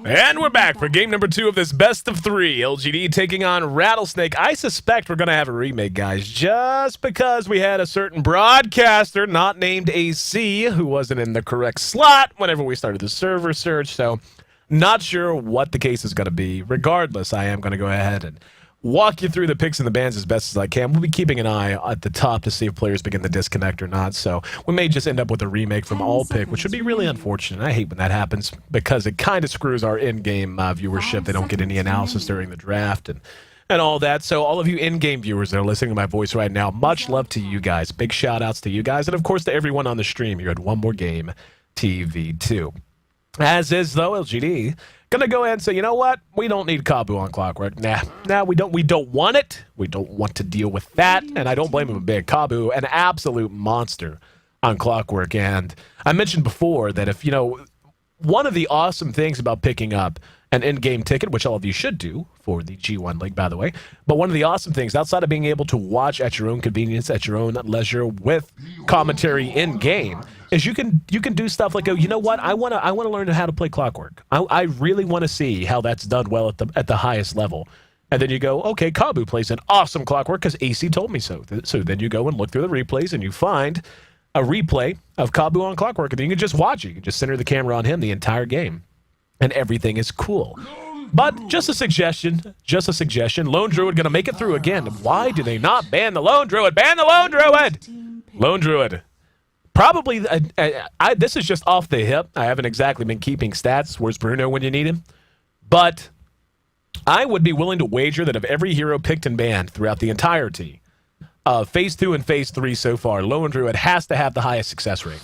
And we're back for game number 2 of this best of 3. LGD taking on Rattlesnake. I suspect we're going to have a remake, guys, just because we had a certain broadcaster, not named Ayesee, who wasn't in the correct slot whenever we started the server search. So, not sure what the case is going to be. Regardless, I am going to go ahead and walk you through the picks and the bans as best as I can. We'll be keeping an eye at the top to see if players begin to disconnect or not. So we may just end up with a remake from all pick, which would be really unfortunate. I hate when that happens because it kind of screws our in-game viewership. They don't get any analysis during the draft and all that. So all of you in-game viewers that are listening to my voice right now, much love to you guys. Big shout-outs to you guys. And, of course, to everyone on the stream here at One More Game TV2. As is, though, LGD gonna go ahead and say, you know what? We don't need Kabu on Clockwork. Nah, we don't want it. We don't want to deal with that. And I don't blame him a bit. Kabu, an absolute monster on Clockwork. And I mentioned before that if, one of the awesome things about picking up an in-game ticket, which all of you should do for the G-1 league, by the way, but one of the awesome things, outside of being able to watch at your own convenience, at your own leisure with commentary in-game, is you can do stuff like, you know what, I want to learn how to play Clockwork. I really want to see how that's done well at the highest level. And then you go, okay, Kabu plays an awesome Clockwork because Ayesee told me so. So then you go and look through the replays and you find a replay of Kabu on Clockwork, and then you can just watch it. You can just center the camera on him the entire game. And everything is cool. But just a suggestion. Lone Druid going to make it through again. Why do they not ban the Lone Druid? Ban the Lone Druid! Lone Druid. Probably, this is just off the hip. I haven't exactly been keeping stats. Where's Bruno when you need him? But I would be willing to wager that of every hero picked and banned throughout the entirety of Phase 2 and Phase 3 so far, Lone Druid has to have the highest success rate.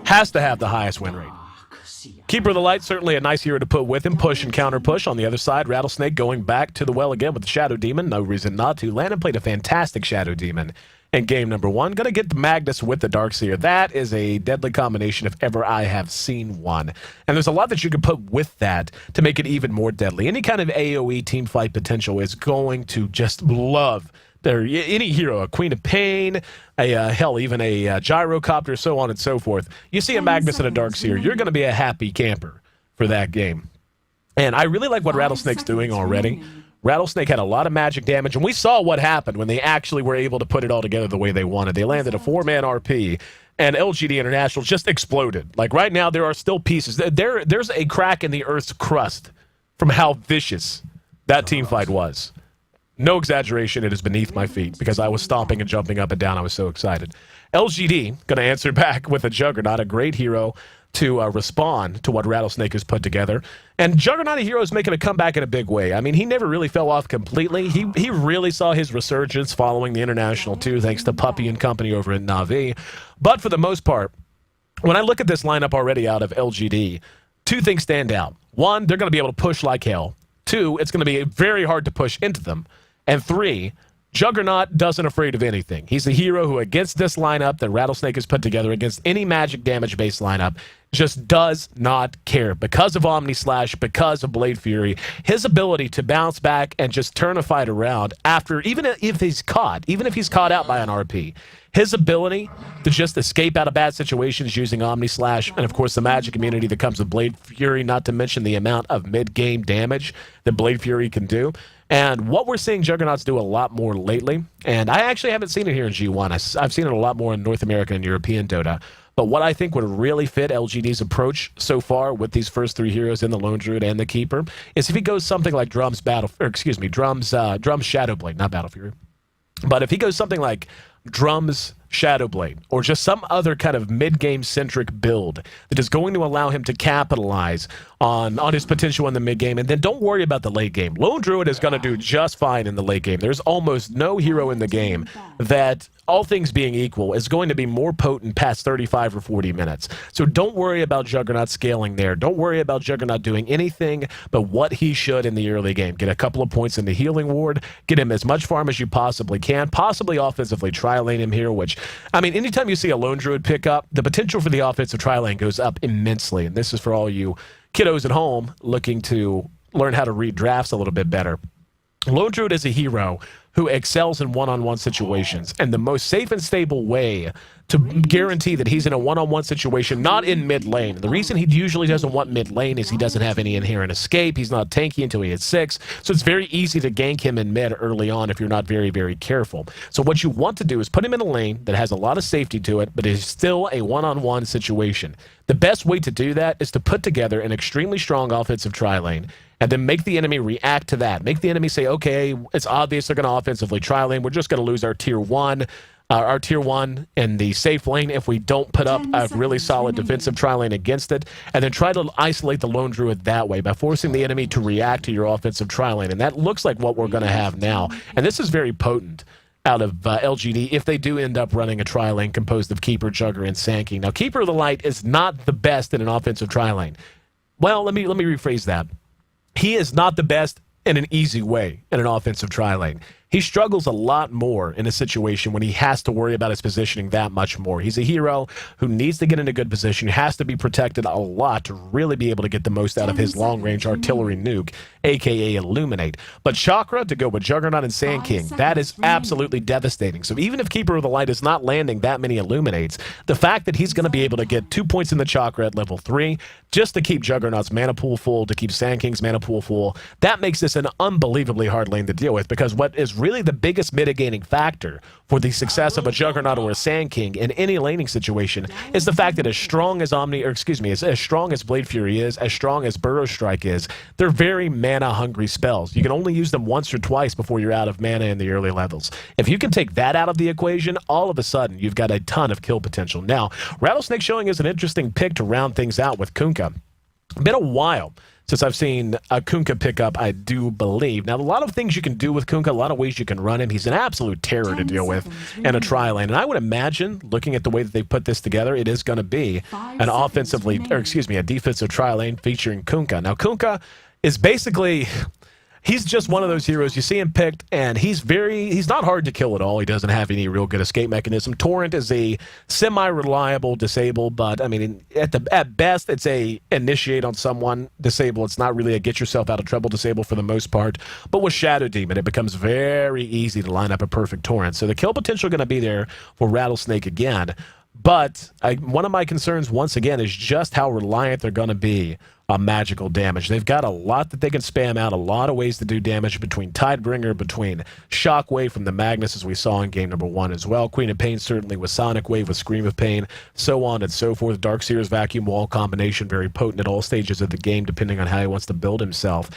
Has to have the highest win rate. Keeper of the Light, certainly a nice hero to put with him. Push and counter push. On the other side, Rattlesnake going back to the well again with the Shadow Demon. No reason not to. Landon played a fantastic Shadow Demon in game number 1. Going to get the Magnus with the Darkseer. That is a deadly combination if ever I have seen one. And there's a lot that you can put with that to make it even more deadly. Any kind of AoE team fight potential is going to just love any hero, a Queen of Pain, hell, even a Gyrocopter, so on and so forth. You see a Magnus and a Darkseer, you're going to be a happy camper for that game. And I really like what Rattlesnake's doing already. Rattlesnake had a lot of magic damage, and we saw what happened when they actually were able to put it all together the way they wanted. They landed a 4-man RP, and LGD International just exploded. Like, right now, there are still pieces. There's a crack in the Earth's crust from how vicious that team fight was. No exaggeration, it is beneath my feet because I was stomping and jumping up and down. I was so excited. LGD going to answer back with a Juggernaut, a great hero to respond to what Rattlesnake has put together. And Juggernaut, a hero, is making a comeback in a big way. I mean, he never really fell off completely. He really saw his resurgence following the International too, thanks to Puppy and company over in Na'Vi. But for the most part, when I look at this lineup already out of LGD, 2 things stand out. 1, they're going to be able to push like hell. 2, it's going to be very hard to push into them. And 3, Juggernaut doesn't afraid of anything. He's a hero who, against this lineup that Rattlesnake has put together, against any magic damage-based lineup, just does not care. Because of Omni Slash, because of Blade Fury, his ability to bounce back and just turn a fight around after, even if he's caught out by an RP, his ability to just escape out of bad situations using Omni Slash, and of course the magic immunity that comes with Blade Fury, not to mention the amount of mid-game damage that Blade Fury can do. And what we're seeing Juggernauts do a lot more lately, and I actually haven't seen it here in G1. I've seen it a lot more in North American and European Dota. But what I think would really fit LGD's approach so far with these first 3 heroes in the Lone Druid and the Keeper is if he goes something like Drum's Shadowblade, not Battle Fury. But if he goes something like Drum's Shadowblade, or just some other kind of mid-game centric build that is going to allow him to capitalize on his potential in the mid-game, and then don't worry about the late game. Lone Druid is going to do just fine in the late game. There's almost no hero in the game that, all things being equal, is going to be more potent past 35 or 40 minutes. So don't worry about Juggernaut scaling there. Don't worry about Juggernaut doing anything but what he should in the early game. Get a couple of points in the healing ward, get him as much farm as you possibly can, possibly offensively tri-lane him here, which, I mean, anytime you see a Lone Druid pick up, the potential for the offensive tri-lane goes up immensely. And this is for all you kiddos at home looking to learn how to read drafts a little bit better. Lone Druid is a hero who excels in one-on-one situations, and the most safe and stable way to guarantee that he's in a one-on-one situation, not in mid lane. The reason he usually doesn't want mid lane is he doesn't have any inherent escape. He's not tanky until he hits 6. So it's very easy to gank him in mid early on if you're not very, very careful. So what you want to do is put him in a lane that has a lot of safety to it, but is still a one-on-one situation. The best way to do that is to put together an extremely strong offensive tri-lane and then make the enemy react to that. Make the enemy say, okay, it's obvious they're going to offensively tri-lane. We're just going to lose our tier 1. Our tier 1 in the safe lane if we don't put up a really solid defensive tri-lane against it, and then try to isolate the lone druid that way by forcing the enemy to react to your offensive tri-lane. And that looks like what we're going to have now. And this is very potent out of LGD if they do end up running a tri-lane composed of Keeper, Jugger, and Sand King. Now, Keeper of the Light is not the best in an offensive tri-lane. Well, let me rephrase that. He is not the best in an easy way in an offensive tri-lane. He struggles a lot more in a situation when he has to worry about his positioning that much more. He's a hero who needs to get in a good position, has to be protected a lot to really be able to get the most out of his long-range artillery nuke, a.k.a. Illuminate. But Chakra to go with Juggernaut and Sand King, that is absolutely devastating. So even if Keeper of the Light is not landing that many Illuminates, the fact that he's going to be able to get 2 points in the Chakra at level 3, just to keep Juggernaut's mana pool full, to keep Sand King's mana pool full, that makes this an unbelievably hard lane to deal with, because what is really the biggest mitigating factor for the success of a Juggernaut or a Sand King in any laning situation is the fact that as strong as as strong as Blade Fury is, as strong as Burrow Strike is, they're very mana-hungry spells. You can only use them once or twice before you're out of mana in the early levels. If you can take that out of the equation, all of a sudden, you've got a ton of kill potential. Now, Rattlesnake showing is an interesting pick to round things out with Kunkka. Been a while since I've seen a Kunkka pick up, I do believe. Now, a lot of things you can do with Kunkka, a lot of ways you can run him. He's an absolute terror to deal with in a tri-lane. And I would imagine, looking at the way that they put this together, it is going to be an a defensive tri-lane featuring Kunkka. Now, Kunkka is basically... He's just one of those heroes. You see him picked, and he's not hard to kill at all. He doesn't have any real good escape mechanism. Torrent is a semi-reliable disable, but, I mean, at best, it's a initiate on someone disable. It's not really a get yourself out of trouble disable for the most part. But with Shadow Demon, it becomes very easy to line up a perfect Torrent. So the kill potential going to be there for Rattlesnake again. But one of my concerns, once again, is just how reliant they're going to be on magical damage. They've got a lot that they can spam out, a lot of ways to do damage between Tidebringer, between Shockwave from the Magnus, as we saw in game number 1 as well. Queen of Pain certainly with Sonic Wave, with Scream of Pain, so on and so forth. Darkseer's Vacuum Wall combination, very potent at all stages of the game, depending on how he wants to build himself.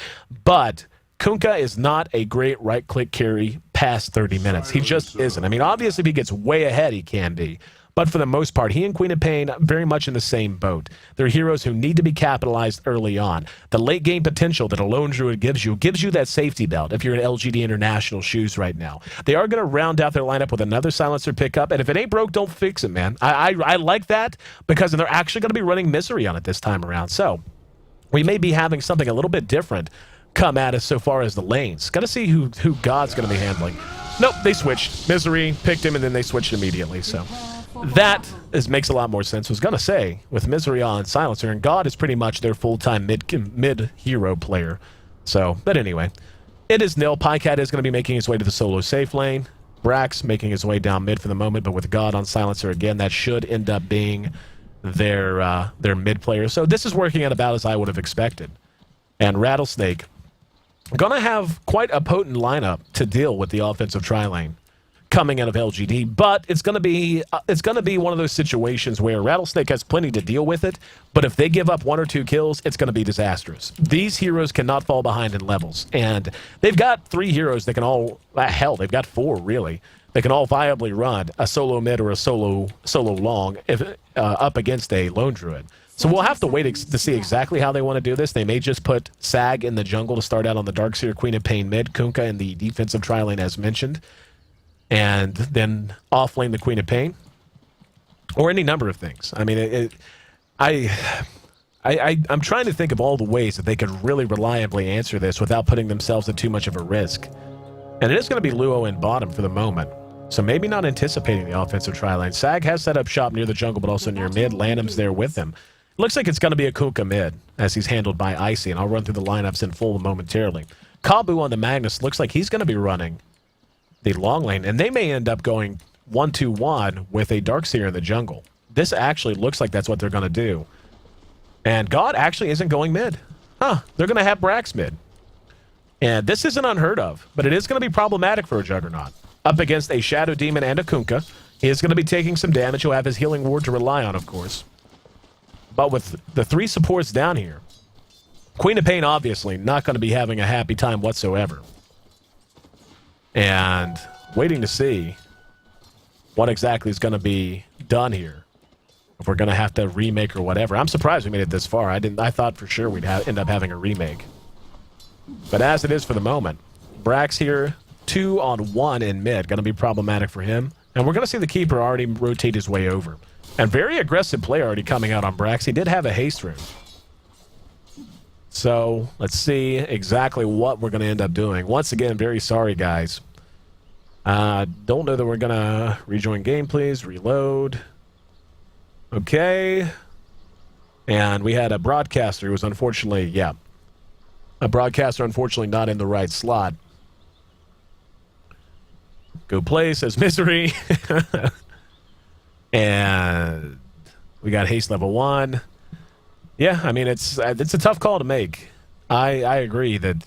But Kunkka is not a great right-click carry past 30 minutes. He just isn't. I mean, obviously, if he gets way ahead, he can be. But for the most part, he and Queen of Pain very much in the same boat. They're heroes who need to be capitalized early on. The late game potential that a Lone Druid gives you that safety belt if you're in LGD International shoes right now. They are going to round out their lineup with another silencer pickup, and if it ain't broke, don't fix it, man. I like that because they're actually going to be running Misery on it this time around. So we may be having something a little bit different come at us so far as the lanes. Got to see who God's going to be handling. Nope, they switched. Misery picked him, and then they switched immediately, so... That makes a lot more sense. I was going to say, with Misery on Silencer, and God is pretty much their full-time mid-hero player. So, but anyway, it is nil. Pycat is going to be making his way to the solo safe lane. Brax making his way down mid for the moment, but with God on Silencer again, that should end up being their mid player. So this is working out about as I would have expected. And Rattlesnake going to have quite a potent lineup to deal with the offensive tri-lane coming out of LGD, but it's going to be one of those situations where Rattlesnake has plenty to deal with it, but if they give up 1 or 2 kills, it's going to be disastrous. These heroes cannot fall behind in levels, and they've got 3 heroes that can all, hell, they've got 4 really, they can all viably run a solo mid or a solo long if up against a Lone Druid. So we'll have to wait to see exactly how they want to do this. They may just put Sag in the jungle to start out on the Darkseer, Queen of Pain mid, Kunkka in the defensive tri-lane as mentioned, and then offlane the Queen of Pain, or any number of things. I mean, I'm trying to think of all the ways that they could really reliably answer this without putting themselves at too much of a risk. And it is going to be Luo in bottom for the moment, so maybe not anticipating the offensive tri-lane. Sag has set up shop near the jungle, but also near mid. Lanham's there with him. Looks like it's going to be a Kunkka mid, as he's handled by Ayesee, and I'll run through the lineups in full momentarily. Kabu on the Magnus looks like he's going to be running the long lane, and they may end up going 1-2-1 with a Darkseer in the jungle. This actually looks like that's what they're going to do. And God actually isn't going mid. Huh, they're going to have Brax mid. And this isn't unheard of, but it is going to be problematic for a Juggernaut. Up against a Shadow Demon and a Kunkka, he is going to be taking some damage. He'll have his healing ward to rely on, of course. But with the 3 supports down here, Queen of Pain obviously not going to be having a happy time whatsoever. And waiting to see what exactly is going to be done here. If we're going to have to remake or whatever. I'm surprised we made it this far. I thought for sure we'd end up having a remake. But as it is for the moment, Brax here, 2-on-1 in mid. Going to be problematic for him. And we're going to see the Keeper already rotate his way over. And very aggressive play already coming out on Brax. He did have a haste rune. So let's see exactly what we're going to end up doing. Once again, very sorry, guys. Don't know that we're going to rejoin game, please. Reload. Okay. And we had a broadcaster who was unfortunately, a broadcaster unfortunately not in the right slot. Go play, says Misery. And we got haste level 1. Yeah, I mean, it's a tough call to make. I agree that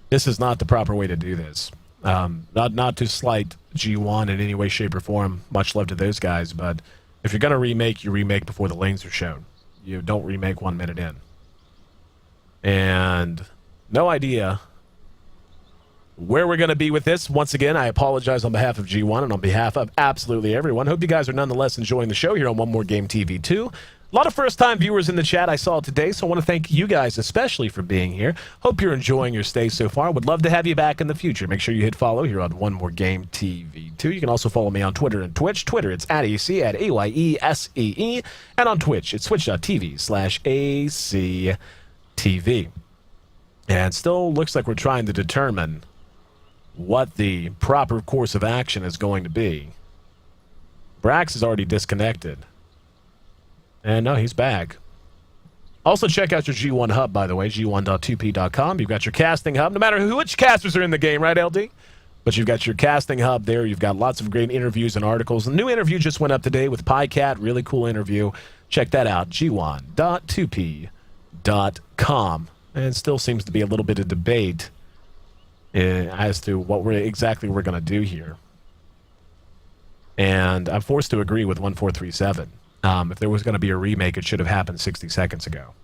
this is not the proper way to do this. Not to slight G-1 in any way, shape, or form. Much love to those guys, but if you're going to remake, you remake before the lanes are shown. You don't remake 1 minute in. And no idea where we're going to be with this. Once again, I apologize on behalf of G1 and on behalf of absolutely everyone. Hope you guys are nonetheless enjoying the show here on One More Game TV 2. A lot of first-time viewers in the chat I saw today, so I want to thank you guys especially for being here. Hope you're enjoying your stay so far. Would love to have you back in the future. Make sure you hit follow here on One More Game TV 2. You can also follow me on Twitter and Twitch. Twitter, it's at Ayesee, at AYESEE. And on Twitch, it's twitch.tv/ACTV. And still looks like we're trying to determine what the proper course of action is going to be. Brax is already disconnected. And no, he's back. Also, check out your G1 hub, by the way, G1.2p.com. You've got your casting hub, no matter which casters are in the game, right, LD? But you've got your casting hub there. You've got lots of great interviews and articles. A new interview just went up today with PyCat. Really cool interview. Check that out, G1.2p.com. And still seems to be a little bit of debate as to what exactly we're going to do here. And I'm forced to agree with 1437. If there was going to be a remake, it should have happened 60 seconds ago.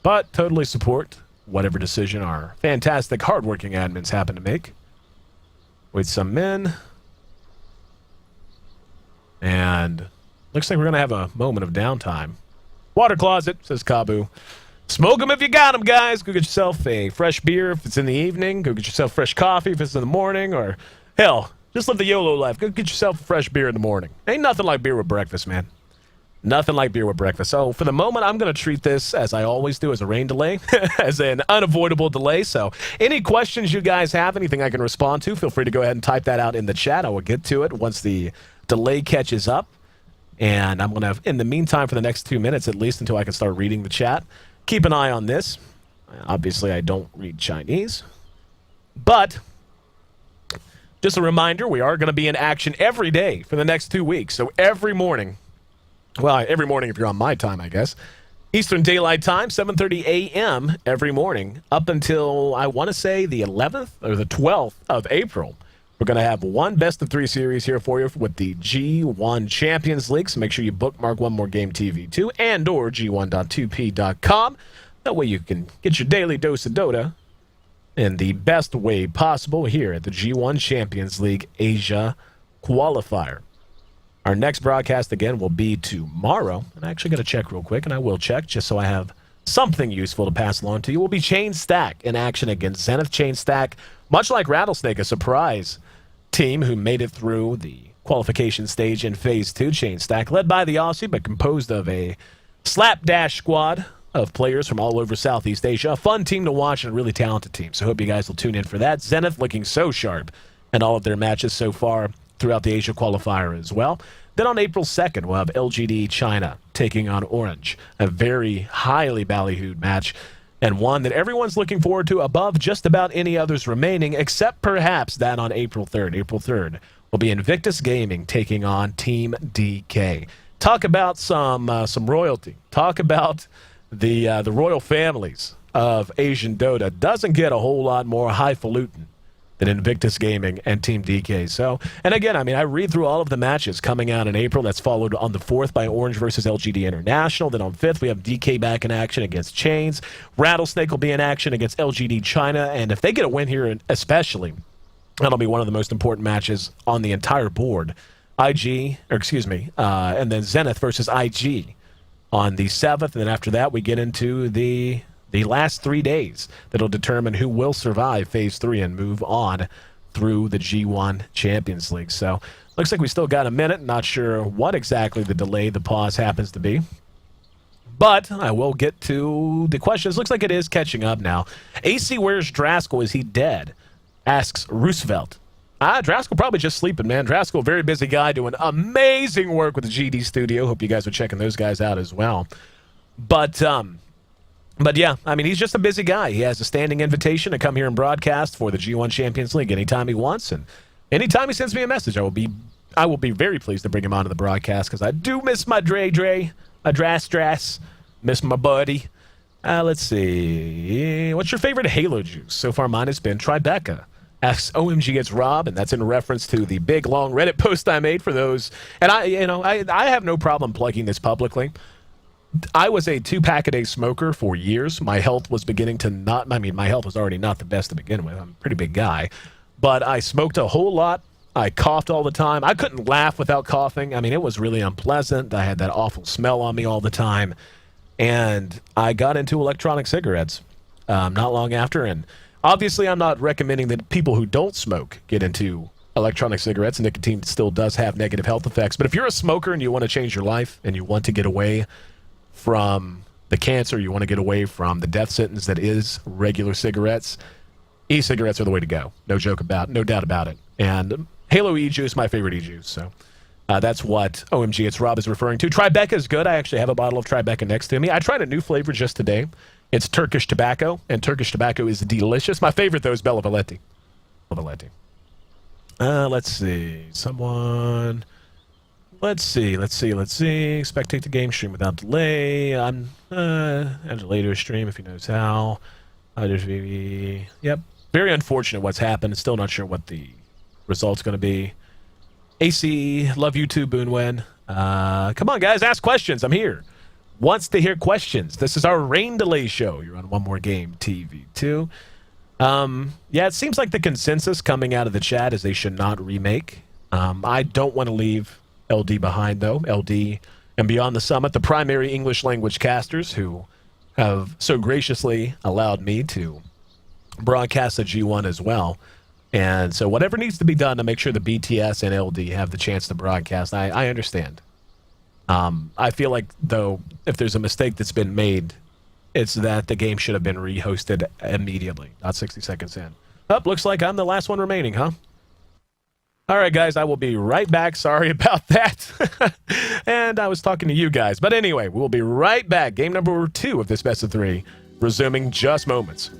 But totally support whatever decision our fantastic, hardworking admins happen to make. With some men. And looks like we're going to have a moment of downtime. Water closet, says Kabu. Smoke them if you got them, guys. Go get yourself a fresh beer if it's in the evening. Go get yourself fresh coffee if it's in the morning. Or, hell, just live the YOLO life. Go get yourself a fresh beer in the morning. Ain't nothing like beer with breakfast, man. Nothing like beer with breakfast. So, for the moment, I'm going to treat this, as I always do, as a rain delay. As an unavoidable delay. So, any questions you guys have, anything I can respond to, feel free to go ahead and type that out in the chat. I will get to it once the delay catches up. And I'm going to, in the meantime, for the next 2 minutes at least, until I can start reading the chat, keep an eye on this. Obviously, I don't read Chinese. But just a reminder, we are going to be in action every day for the next 2 weeks. So every morning, well, every morning if you're on my time, I guess, Eastern Daylight Time, 7:30 a.m. every morning, up until, I want to say, the 11th or the 12th of April. We're going to have one best-of-3 series here for you with the G1 Champions League, so make sure you bookmark One More Game TV 2 and or G1.2p.com. That way you can get your daily dose of Dota in the best way possible here at the G1 Champions League Asia Qualifier. Our next broadcast, again, will be tomorrow. And I actually got to check real quick, and I will check just so I have something useful to pass along to you. Will be Chain Stack in action against Zenith. Chain Stack, much like Rattlesnake, a surprise team who made it through the qualification stage in Phase 2. Chain Stack, led by the Ayesee, but composed of a slapdash squad of players from all over Southeast Asia. A fun team to watch and a really talented team. So hope you guys will tune in for that. Zenith looking so sharp in all of their matches so far throughout the Asia qualifier as well. Then on April 2nd, we'll have LGD China taking on Orange. A very highly ballyhooed match, and one that everyone's looking forward to above just about any others remaining, except perhaps that on April 3rd. April 3rd will be Invictus Gaming taking on Team DK. Talk about some royalty. Talk about the royal families of Asian Dota. Doesn't get a whole lot more highfalutin than Invictus Gaming and Team DK. So, and again, I mean, I read through all of the matches coming out in April. That's followed on the 4th by Orange versus LGD International. Then on 5th, we have DK back in action against Chains. Rattlesnake will be in action against LGD China. And if they get a win here, especially, that'll be one of the most important matches on the entire board. and then Zenith versus IG on the 7th. And then after that, we get into the last 3 days that'll determine who will survive Phase 3 and move on through the G-1 Champions League. So looks like we still got a minute. Not sure what exactly the delay, the pause happens to be. But I will get to the questions. Looks like it is catching up now. Ayesee, where's Draskell? Is he dead? Asks Roosevelt. Draskell probably just sleeping, man. Draskell, very busy guy, doing amazing work with the GD Studio. Hope you guys are checking those guys out as well. But yeah, I mean, he's just a busy guy. He has a standing invitation to come here and broadcast for the G1 Champions League anytime he wants, and anytime he sends me a message, I will be very pleased to bring him onto the broadcast because I do miss my Dre, my Dras, miss my buddy. Let's see. What's your favorite Halo juice? So far, mine has been Tribeca. Asks OMG it's Rob, and that's in reference to the big long Reddit post I made for those. And I have no problem plugging this publicly. I was a 2-pack-a-day smoker for years. My health was beginning to not, I mean, my health was already not the best to begin with. I'm a pretty big guy. But I smoked a whole lot. I coughed all the time. I couldn't laugh without coughing. I mean, it was really unpleasant. I had that awful smell on me all the time. And I got into electronic cigarettes not long after. And obviously, I'm not recommending that people who don't smoke get into electronic cigarettes. Nicotine still does have negative health effects. But if you're a smoker and you want to change your life and you want to get away from the cancer, you want to get away from the death sentence that is regular cigarettes, e-cigarettes are the way to go. No doubt about it. And Halo E-Juice, my favorite E-Juice. So that's what OMG It's Rob is referring to. Tribeca is good. I actually have a bottle of Tribeca next to me. I tried a new flavor just today. It's Turkish tobacco, and Turkish tobacco is delicious. My favorite, though, is Bella Valetti. Let's see. Someone... Let's see. Spectate the game stream without delay. I'm add delay to a stream if he knows how. Yep. Very unfortunate what's happened. Still not sure what the result's going to be. AC, love you too, Boonwen. Come on, guys, ask questions. I'm here. Wants to hear questions. This is our rain delay show. You're on One More Game TV too. Yeah, it seems like the consensus coming out of the chat is they should not remake. I don't want to leave LD behind, though. LD and Beyond the Summit, the primary English language casters who have so graciously allowed me to broadcast the G1 as well. And so whatever needs to be done to make sure the BTS and LD have the chance to broadcast, I understand. I feel like, though, if there's a mistake that's been made, it's that the game should have been re-hosted immediately, not 60 seconds in. Looks like I'm the last one remaining, huh? All right, guys, I will be right back. Sorry about that. And I was talking to you guys. But anyway, we'll be right back. Game number 2 of this best of 3, resuming just moments.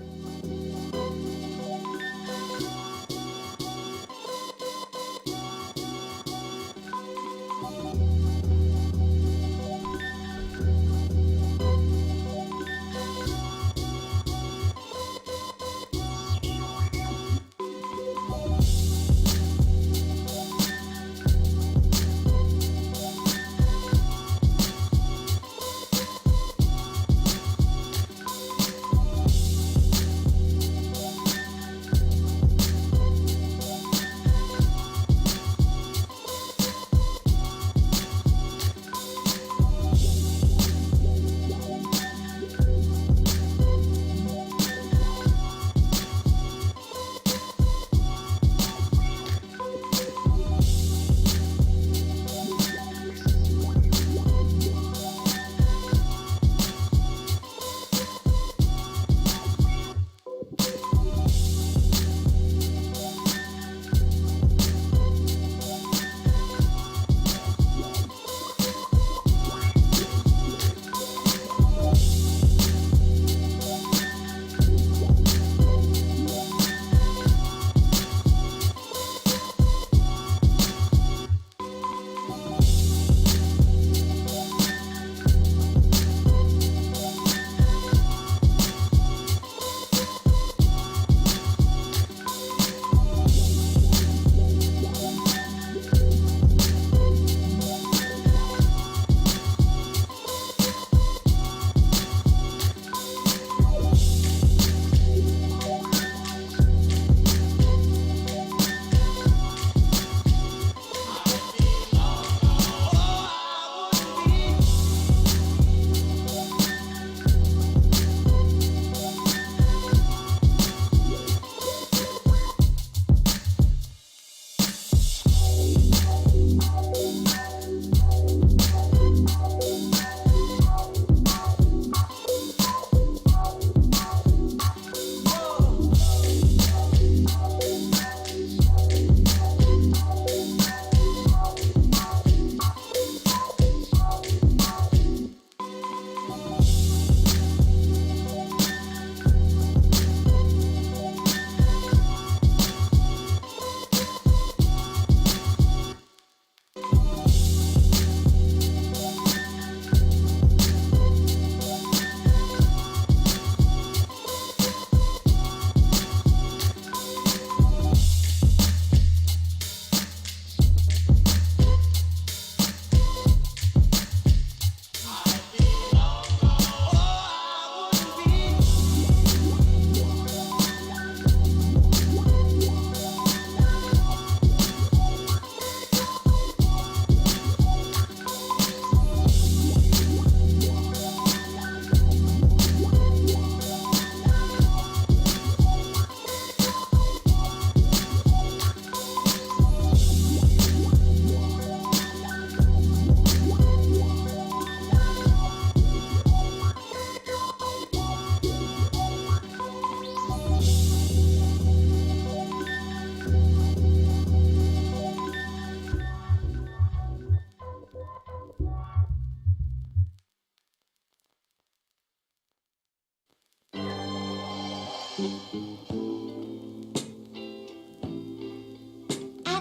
I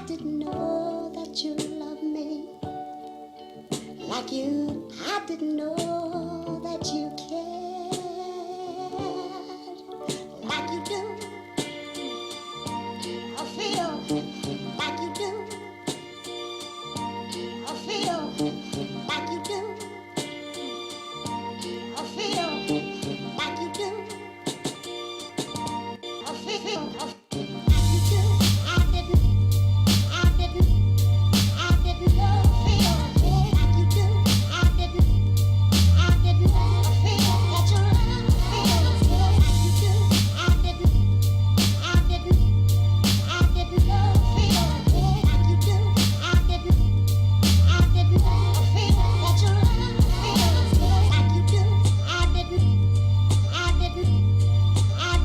didn't know that you loved me like you. I didn't know that you cared like you do. I feel like you do. I feel like you do. I feel like you do. I feel like you do. I didn't love feel like you do. I didn't feel that your love feels like you do. I didn't love feel like you do. I didn't feel that your love feels like you do. I didn't love feel like you do. I didn't feel that your love feels like you do. I didn't love feel like you do. I didn't feel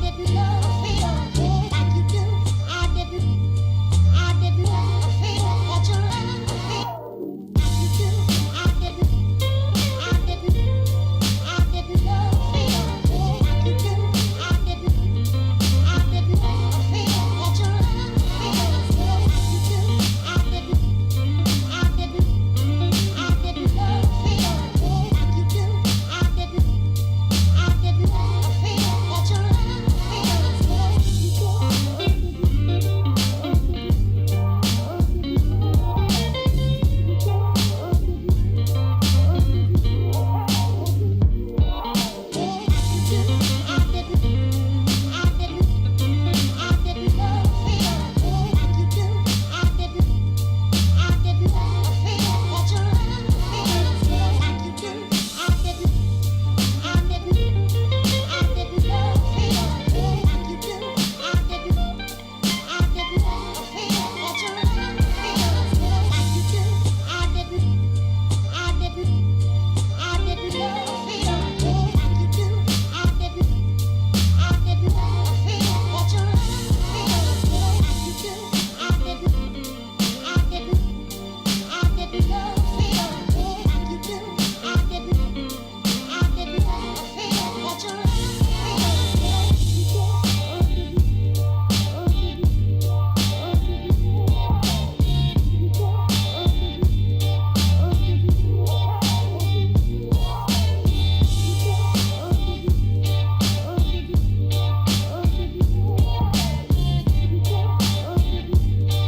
that your love feels like you do. I didn't love feel like you do. I didn't feel that your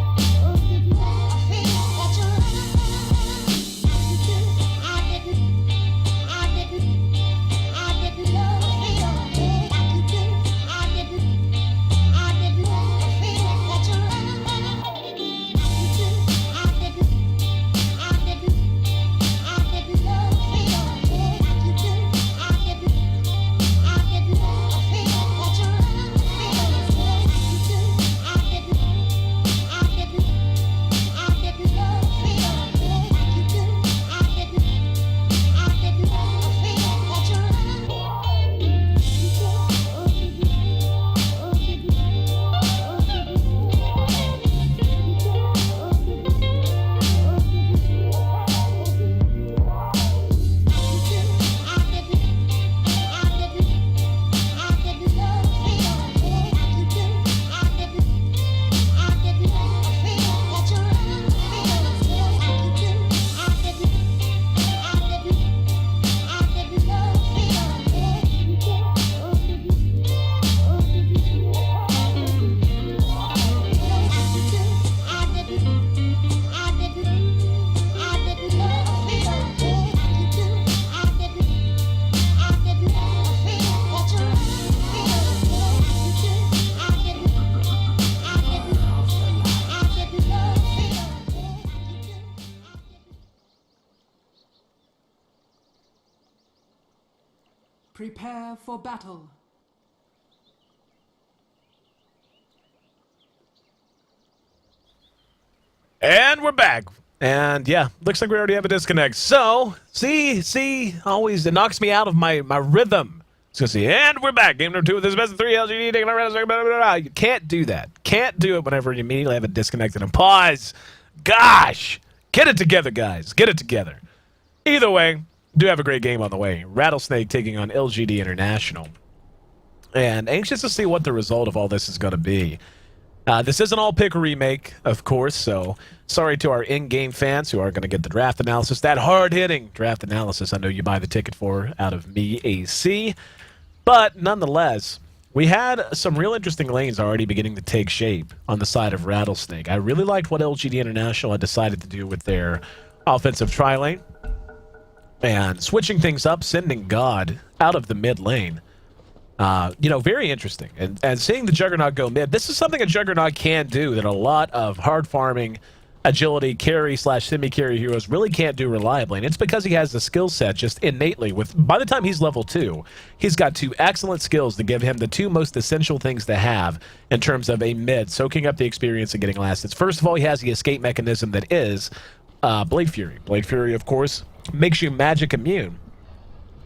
love feels like Prepare for battle. And we're back. And yeah, looks like we already have a disconnect. So, see, always it knocks me out of my rhythm. So see, and we're back. Game number 2 of this best of 3 LGD taking our You can't do that. Can't do it whenever you immediately have it disconnected and pause. Gosh, get it together, guys. Get it together. Either way, do have a great game on the way. Rattlesnake taking on LGD International. and anxious to see what the result of all this is going to be. This is an all-pick remake, of course, so sorry to our in-game fans who are going to get the draft analysis, that hard-hitting draft analysis I know you buy the ticket for out of me, Ayesee. But nonetheless, we had some real interesting lanes already beginning to take shape on the side of Rattlesnake. I really liked what LGD International had decided to do with their offensive tri-lane and switching things up, sending God out of the mid lane. Very interesting. And seeing the Juggernaut go mid, this is something a Juggernaut can do that a lot of hard farming, agility, carry / semi-carry heroes really can't do reliably. And it's because he has the skill set just innately. By the time he's level 2, he's got 2 excellent skills to give him the 2 most essential things to have in terms of a mid, soaking up the experience and getting last hits. First of all, he has the escape mechanism that is Blade Fury. Blade Fury, of course, makes you magic immune.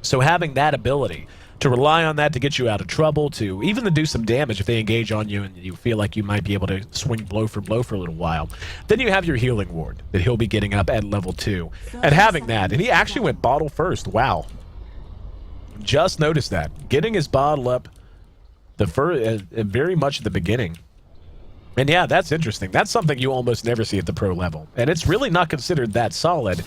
So having that ability to rely on that to get you out of trouble, to even to do some damage if they engage on you and you feel like you might be able to swing blow for a little while. Then you have your healing ward that he'll be getting up at level 2. And having that, and he actually went bottle first. Wow. Just noticed that. Getting his bottle up very much at the beginning. And yeah, that's interesting. That's something you almost never see at the pro level. And it's really not considered that solid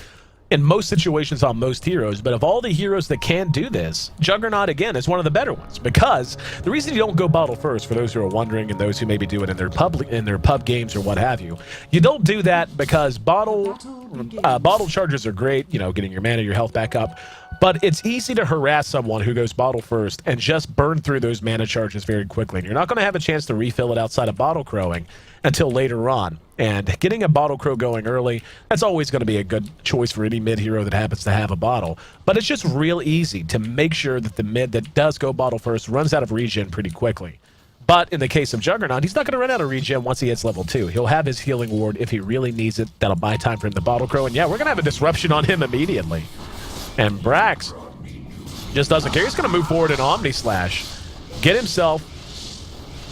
in most situations on most heroes, but of all the heroes that can do this, Juggernaut, again, is one of the better ones, because the reason you don't go bottle first, for those who are wondering and those who maybe do it in their pub games or what have you, you don't do that because bottle charges are great, getting your mana, your health back up, but it's easy to harass someone who goes bottle first and just burn through those mana charges very quickly, and you're not going to have a chance to refill it outside of bottle crowing until later on. And getting a bottle crow going early, that's always going to be a good choice for any mid hero that happens to have a bottle. But it's just real easy to make sure that the mid that does go bottle first runs out of regen pretty quickly. But in the case of Juggernaut, he's not going to run out of regen once he hits level 2. He'll have his healing ward if he really needs it. That'll buy time for him to bottle crow. And yeah, we're going to have a disruption on him immediately. And Brax just doesn't care. He's going to move forward and Omni Slash. Get himself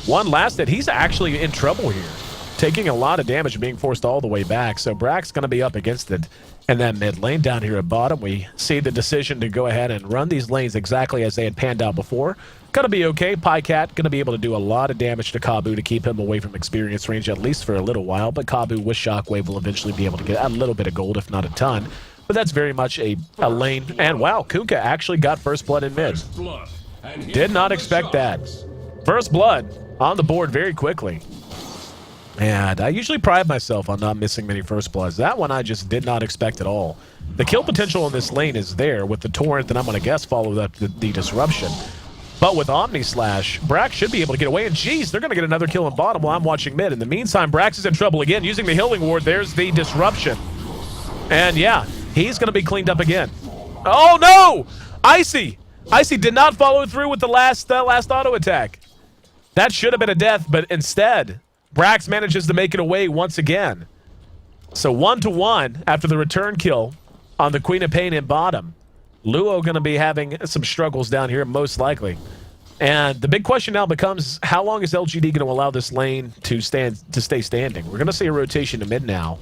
one last hit. He's actually in trouble here, taking a lot of damage and being forced all the way back. So Brack's going to be up against it in that mid lane. Down here at bottom, we see the decision to go ahead and run these lanes exactly as they had panned out before. Going to be okay. Pycat going to be able to do a lot of damage to Kabu to keep him away from experience range, at least for a little while. But Kabu with Shockwave will eventually be able to get a little bit of gold, if not a ton. But that's very much a lane. And wow, Kunkka actually got first blood in mid. Did not expect that. First blood on the board very quickly. And I usually pride myself on not missing many first bloods. That one I just did not expect at all. The kill potential in this lane is there with the torrent, and I'm going to guess followed up the disruption. But with Omni Slash, Brax should be able to get away. And geez, they're going to get another kill in bottom while I'm watching mid. In the meantime, Brax is in trouble again using the healing ward. There's the disruption. And yeah, he's going to be cleaned up again. Oh no! Ayesee did not follow through with the last auto attack. That should have been a death, but instead, Brax manages to make it away once again. So 1-1 after the return kill on the Queen of Pain in bottom. Luo going to be having some struggles down here, most likely. And the big question now becomes, how long is LGD going to allow this lane to stay standing? We're going to see a rotation to mid now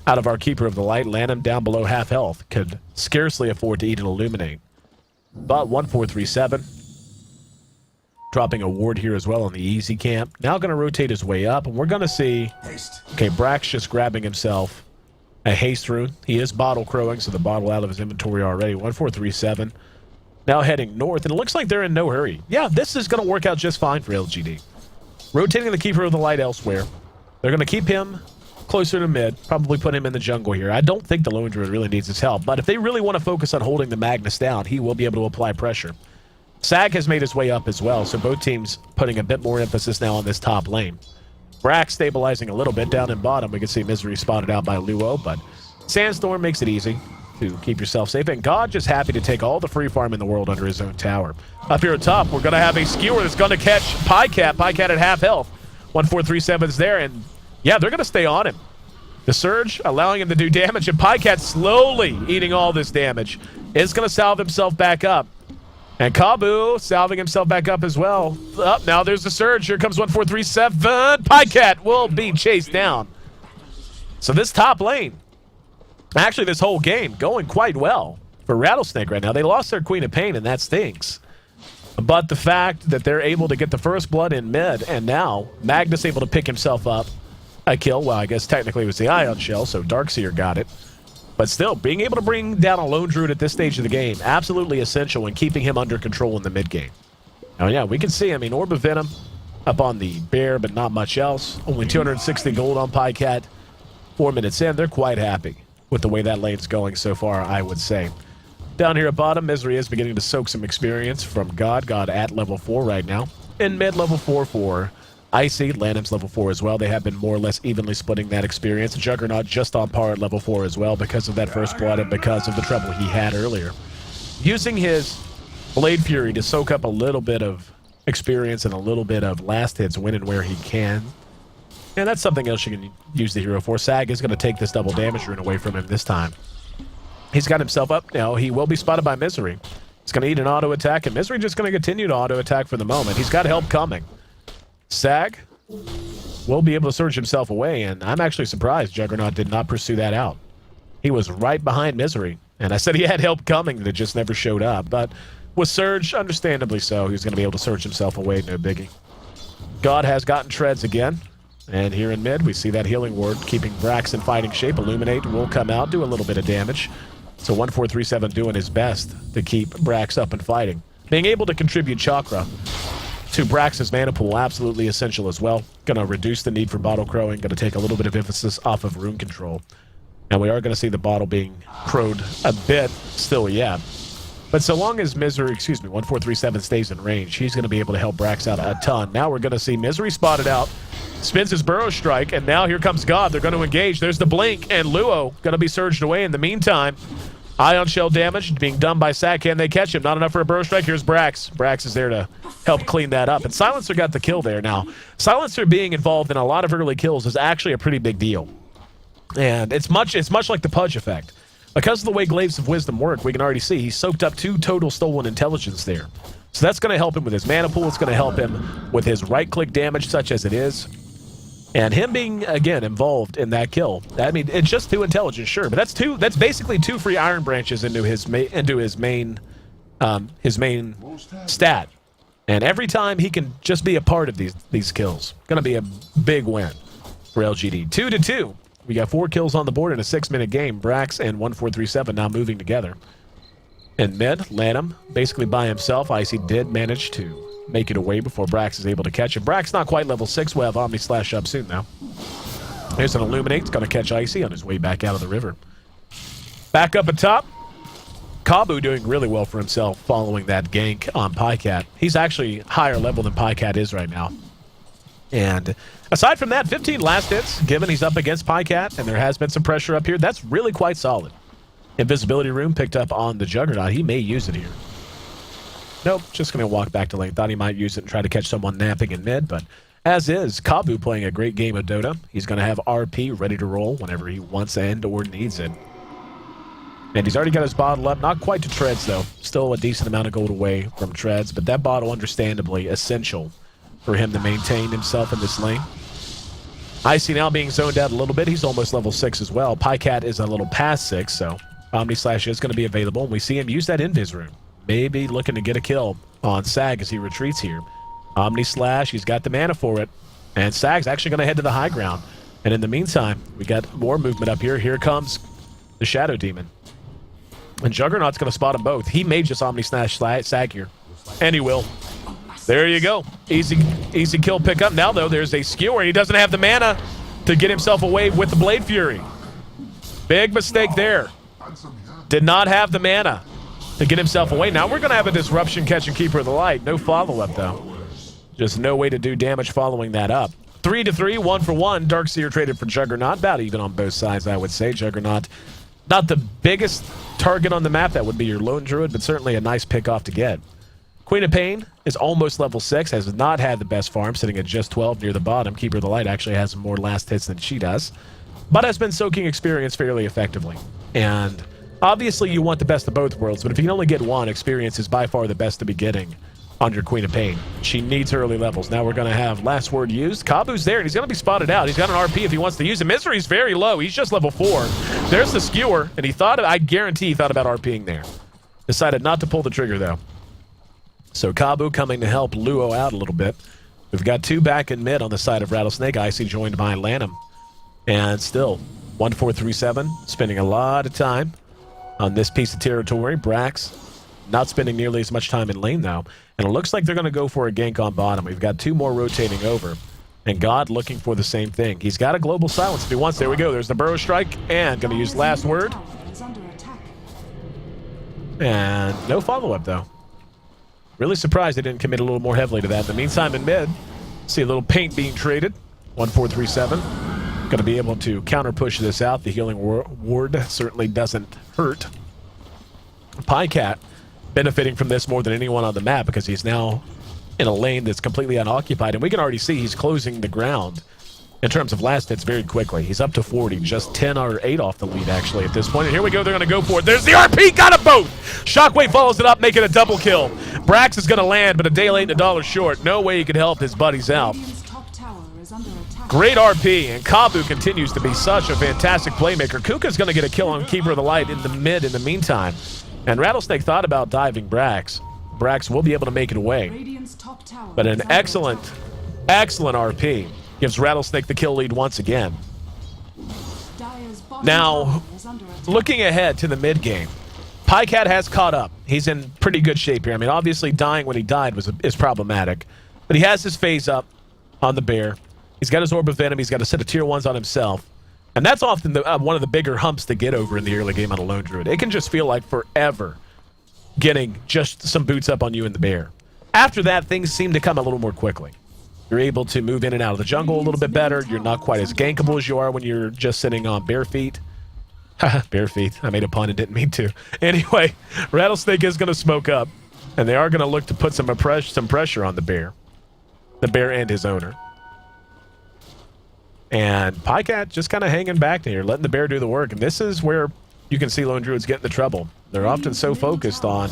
out of our Keeper of the Light. Lanham down below half health. Could scarcely afford to eat an Illuminate. But 1437. Dropping a ward here as well on the easy camp. Now going to rotate his way up, and we're going to see... Okay, Brax just grabbing himself a haste rune. He is bottle crowing, so the bottle out of his inventory already. 1437. Now heading north, and it looks like they're in no hurry. Yeah, this is going to work out just fine for LGD. Rotating the Keeper of the Light elsewhere. They're going to keep him closer to mid, probably put him in the jungle here. I don't think the Lone Druid really needs his help, but if they really want to focus on holding the Magnus down, he will be able to apply pressure. Sag has made his way up as well, so both teams putting a bit more emphasis now on this top lane. Brax stabilizing a little bit down in bottom. We can see Misery spotted out by Luo, but Sandstorm makes it easy to keep yourself safe. And God just happy to take all the free farm in the world under his own tower. Up here at top, we're going to have a skewer that's going to catch Pycat. Pycat at half health. 1437's there, and yeah, they're going to stay on him. The Surge allowing him to do damage, and Pycat slowly eating all this damage. Is going to salve himself back up. And Kabu salving himself back up as well. Up now, there's the Surge. Here comes 1437. Pycat will be chased down. So this top lane, actually this whole game, going quite well for Rattlesnake right now. They lost their Queen of Pain, and that stinks. But the fact that they're able to get the first blood in mid, and now Magnus able to pick himself up a kill. Well, I guess technically it was the Ion Shell, so Darkseer got it. But still, being able to bring down a Lone Druid at this stage of the game, absolutely essential in keeping him under control in the mid game. Now, yeah, we can see, I mean, Orb of Venom up on the Bear, but not much else. Only 260 gold on Pycat. 4 minutes in, they're quite happy with the way that lane's going so far, I would say. Down here at bottom, Misery is beginning to soak some experience from God. God at level 4 right now. In mid, level 4 for Ayesee. Lanham's level 4 as well. They have been more or less evenly splitting that experience. Juggernaut just on par at level 4 as well because of that first blood and because of the trouble he had earlier. Using his Blade Fury to soak up a little bit of experience and a little bit of last hits when and where he can. And that's something else you can use the hero for. Sag is going to take this double damage rune away from him this time. He's got himself up now. He will be spotted by Misery. He's going to eat an auto attack, and Misery just going to continue to auto attack for the moment. He's got help coming. Sag will be able to surge himself away, and I'm actually surprised Juggernaut did not pursue that out. He was right behind Misery, and I said he had help coming that just never showed up, but with Surge, understandably so, he's going to be able to surge himself away, no biggie. God has gotten treads again. And here in mid, we see that healing ward keeping Brax in fighting shape. Illuminate will come out, do a little bit of damage. So 1437 doing his best to keep Brax up and fighting. Being able to contribute Chakra to Brax's mana pool, absolutely essential as well. Going to reduce the need for bottle crowing. Going to take a little bit of emphasis off of rune control. And we are going to see the bottle being crowed a bit still, yeah. But so long as Misery, 1437 stays in range, he's going to be able to help Brax out a ton. Now we're going to see Misery spotted out. Spins his Burrow Strike, and now here comes God. They're going to engage. There's the Blink, and Luo going to be surged away. In the meantime, Ion Shell damage being done by Sag. Can they catch him? Not enough for a Burrow Strike. Here's Brax. Brax is there to help clean that up. And Silencer got the kill there. Now, Silencer being involved in a lot of early kills is actually a pretty big deal. And it's much like the Pudge effect. Because of the way Glaives of Wisdom work, we can already see he soaked up 2 total stolen intelligence there. So that's going to help him with his mana pool. It's going to help him with his right-click damage, such as it is. And him being, again, involved in that kill. I mean, it's just 2 intelligence, sure. But that's basically 2 free Iron Branches into his main stat. And every time he can just be a part of these kills. Going to be a big win for LGD. 2-2. We got 4 kills on the board in a 6-minute game. Brax and 1437 now moving together. In mid, Lanham basically by himself. Ayesee did manage to make it away before Brax is able to catch him. Brax not quite level 6. We'll have Omni Slash up soon now. There's an Illuminate. It's going to catch Ayesee on his way back out of the river. Back up at top. Kabu doing really well for himself following that gank on Pycat. He's actually higher level than Pycat is right now. And aside from that, 15 last hits, given he's up against Pycat, and there has been some pressure up here. That's really quite solid. Invisibility Rune picked up on the Juggernaut. He may use it here. Nope, just going to walk back to lane. Thought he might use it and try to catch someone napping in mid, but as is, Kabu playing a great game of Dota. He's going to have RP ready to roll whenever he wants and or needs it. And he's already got his bottle up. Not quite to treads, though. Still a decent amount of gold away from treads, but that bottle, understandably, essential for him to maintain himself in this lane. Ayesee now being zoned out a little bit. He's almost level 6 as well. Pycat is a little past 6, so Omni Slash is going to be available. And we see him use that Invis Rune. Maybe looking to get a kill on Sag as he retreats here. Omni Slash, he's got the mana for it. And Sag's actually going to head to the high ground. And in the meantime, we got more movement up here. Here comes the Shadow Demon. And Juggernaut's going to spot them both. He may just Omni Slash Sag here. And he will. There you go. Easy kill pickup. Now, though, there's a skewer. He doesn't have the mana to get himself away with the Blade Fury. Big mistake there. Did not have the mana to get himself away. Now we're going to have a Disruption catch and Keeper of the Light. No follow-up, though. Just no way to do damage following that up. 3-3, 1-for-1. Darkseer traded for Juggernaut. About even on both sides, I would say. Juggernaut, not the biggest target on the map. That would be your Lone Druid, but certainly a nice pick-off to get. Queen of Pain is almost level 6, has not had the best farm, sitting at just 12 near the bottom. Keeper of the Light actually has more last hits than she does, but has been soaking experience fairly effectively. And obviously you want the best of both worlds, but if you can only get one, experience is by far the best to be getting on your Queen of Pain. She needs early levels. Now we're going to have last word used. Kabu's there, and he's going to be spotted out. He's got an RP if he wants to use it. Misery's very low. He's just level 4. There's the skewer, and he thought, I guarantee he thought about RPing there. Decided not to pull the trigger, though. So Kabu coming to help Luo out a little bit. We've got 2 back in mid on the side of Rattlesnake. Ayesee joined by Lanham. And still, 1437, spending a lot of time on this piece of territory. Brax not spending nearly as much time in lane now. And it looks like they're going to go for a gank on bottom. We've got 2 more rotating over. And God looking for the same thing. He's got a global silence if he wants. There we go. There's the burrow strike. And going to use last word. And no follow-up, though. Really surprised they didn't commit a little more heavily to that. In the meantime, in mid, see a little paint being traded. 1437. Going to be able to counter-push this out. The healing ward certainly doesn't hurt. Pycat benefiting from this more than anyone on the map because he's now in a lane that's completely unoccupied. And we can already see he's closing the ground in terms of last hits very quickly. He's up to 40, just 10 or 8 off the lead, actually, at this point. And here we go. They're going to go for it. There's the RP. Got a boat. Shockwave follows it up, making a double kill. Brax is going to land, but a day late and a dollar short. No way he could help his buddies out. Great RP, and Kabu continues to be such a fantastic playmaker. Kuka's going to get a kill on Keeper of the Light in the mid in the meantime. And Rattlesnake thought about diving Brax. Brax will be able to make it away. But an excellent RP gives Rattlesnake the kill lead once again. Now, looking ahead to the mid game, Pycat has caught up. He's in pretty good shape here. I mean, obviously dying when he died is problematic. But he has his phase up on the bear. He's got his Orb of Venom. He's got a set of tier 1s on himself. And that's often one of the bigger humps to get over in the early game on a Lone Druid. It can just feel like forever getting just some boots up on you in the bear. After that, things seem to come a little more quickly. You're able to move in and out of the jungle a little bit better. You're not quite as gankable as you are when you're just sitting on bare feet. Bare feet. I made a pun and didn't mean to. Anyway, Rattlesnake is going to smoke up. And they are going to look to put some pressure on the bear. The bear and his owner. And Pycat just kind of hanging back here, letting the bear do the work. And this is where you can see Lone Druids get into trouble. They're often so focused on...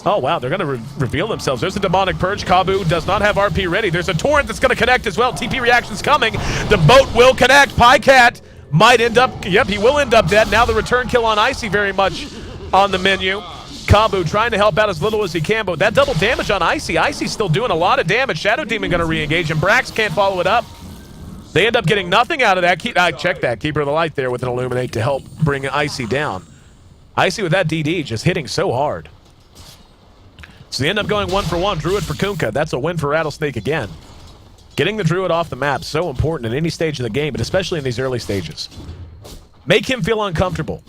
Oh, wow, they're going to reveal themselves. There's a Demonic Purge. Kabu does not have RP ready. There's a Torrent that's going to connect as well. TP reaction's coming. The boat will connect. Pycat might end up... Yep, he will end up dead. Now the return kill on Ayesee very much on the menu. Kabu trying to help out as little as he can, but that double damage on Ayesee. Aysee's still doing a lot of damage. Shadow Demon going to re-engage, and Brax can't follow it up. They end up getting nothing out of that. Check that. Keeper of the Light there with an Illuminate to help bring Ayesee down. Ayesee with that DD just hitting so hard. So they end up going 1-for-1. Druid for Kunkka. That's a win for Rattlesnake again. Getting the Druid off the map, so important at any stage of the game, but especially in these early stages. Make him feel uncomfortable.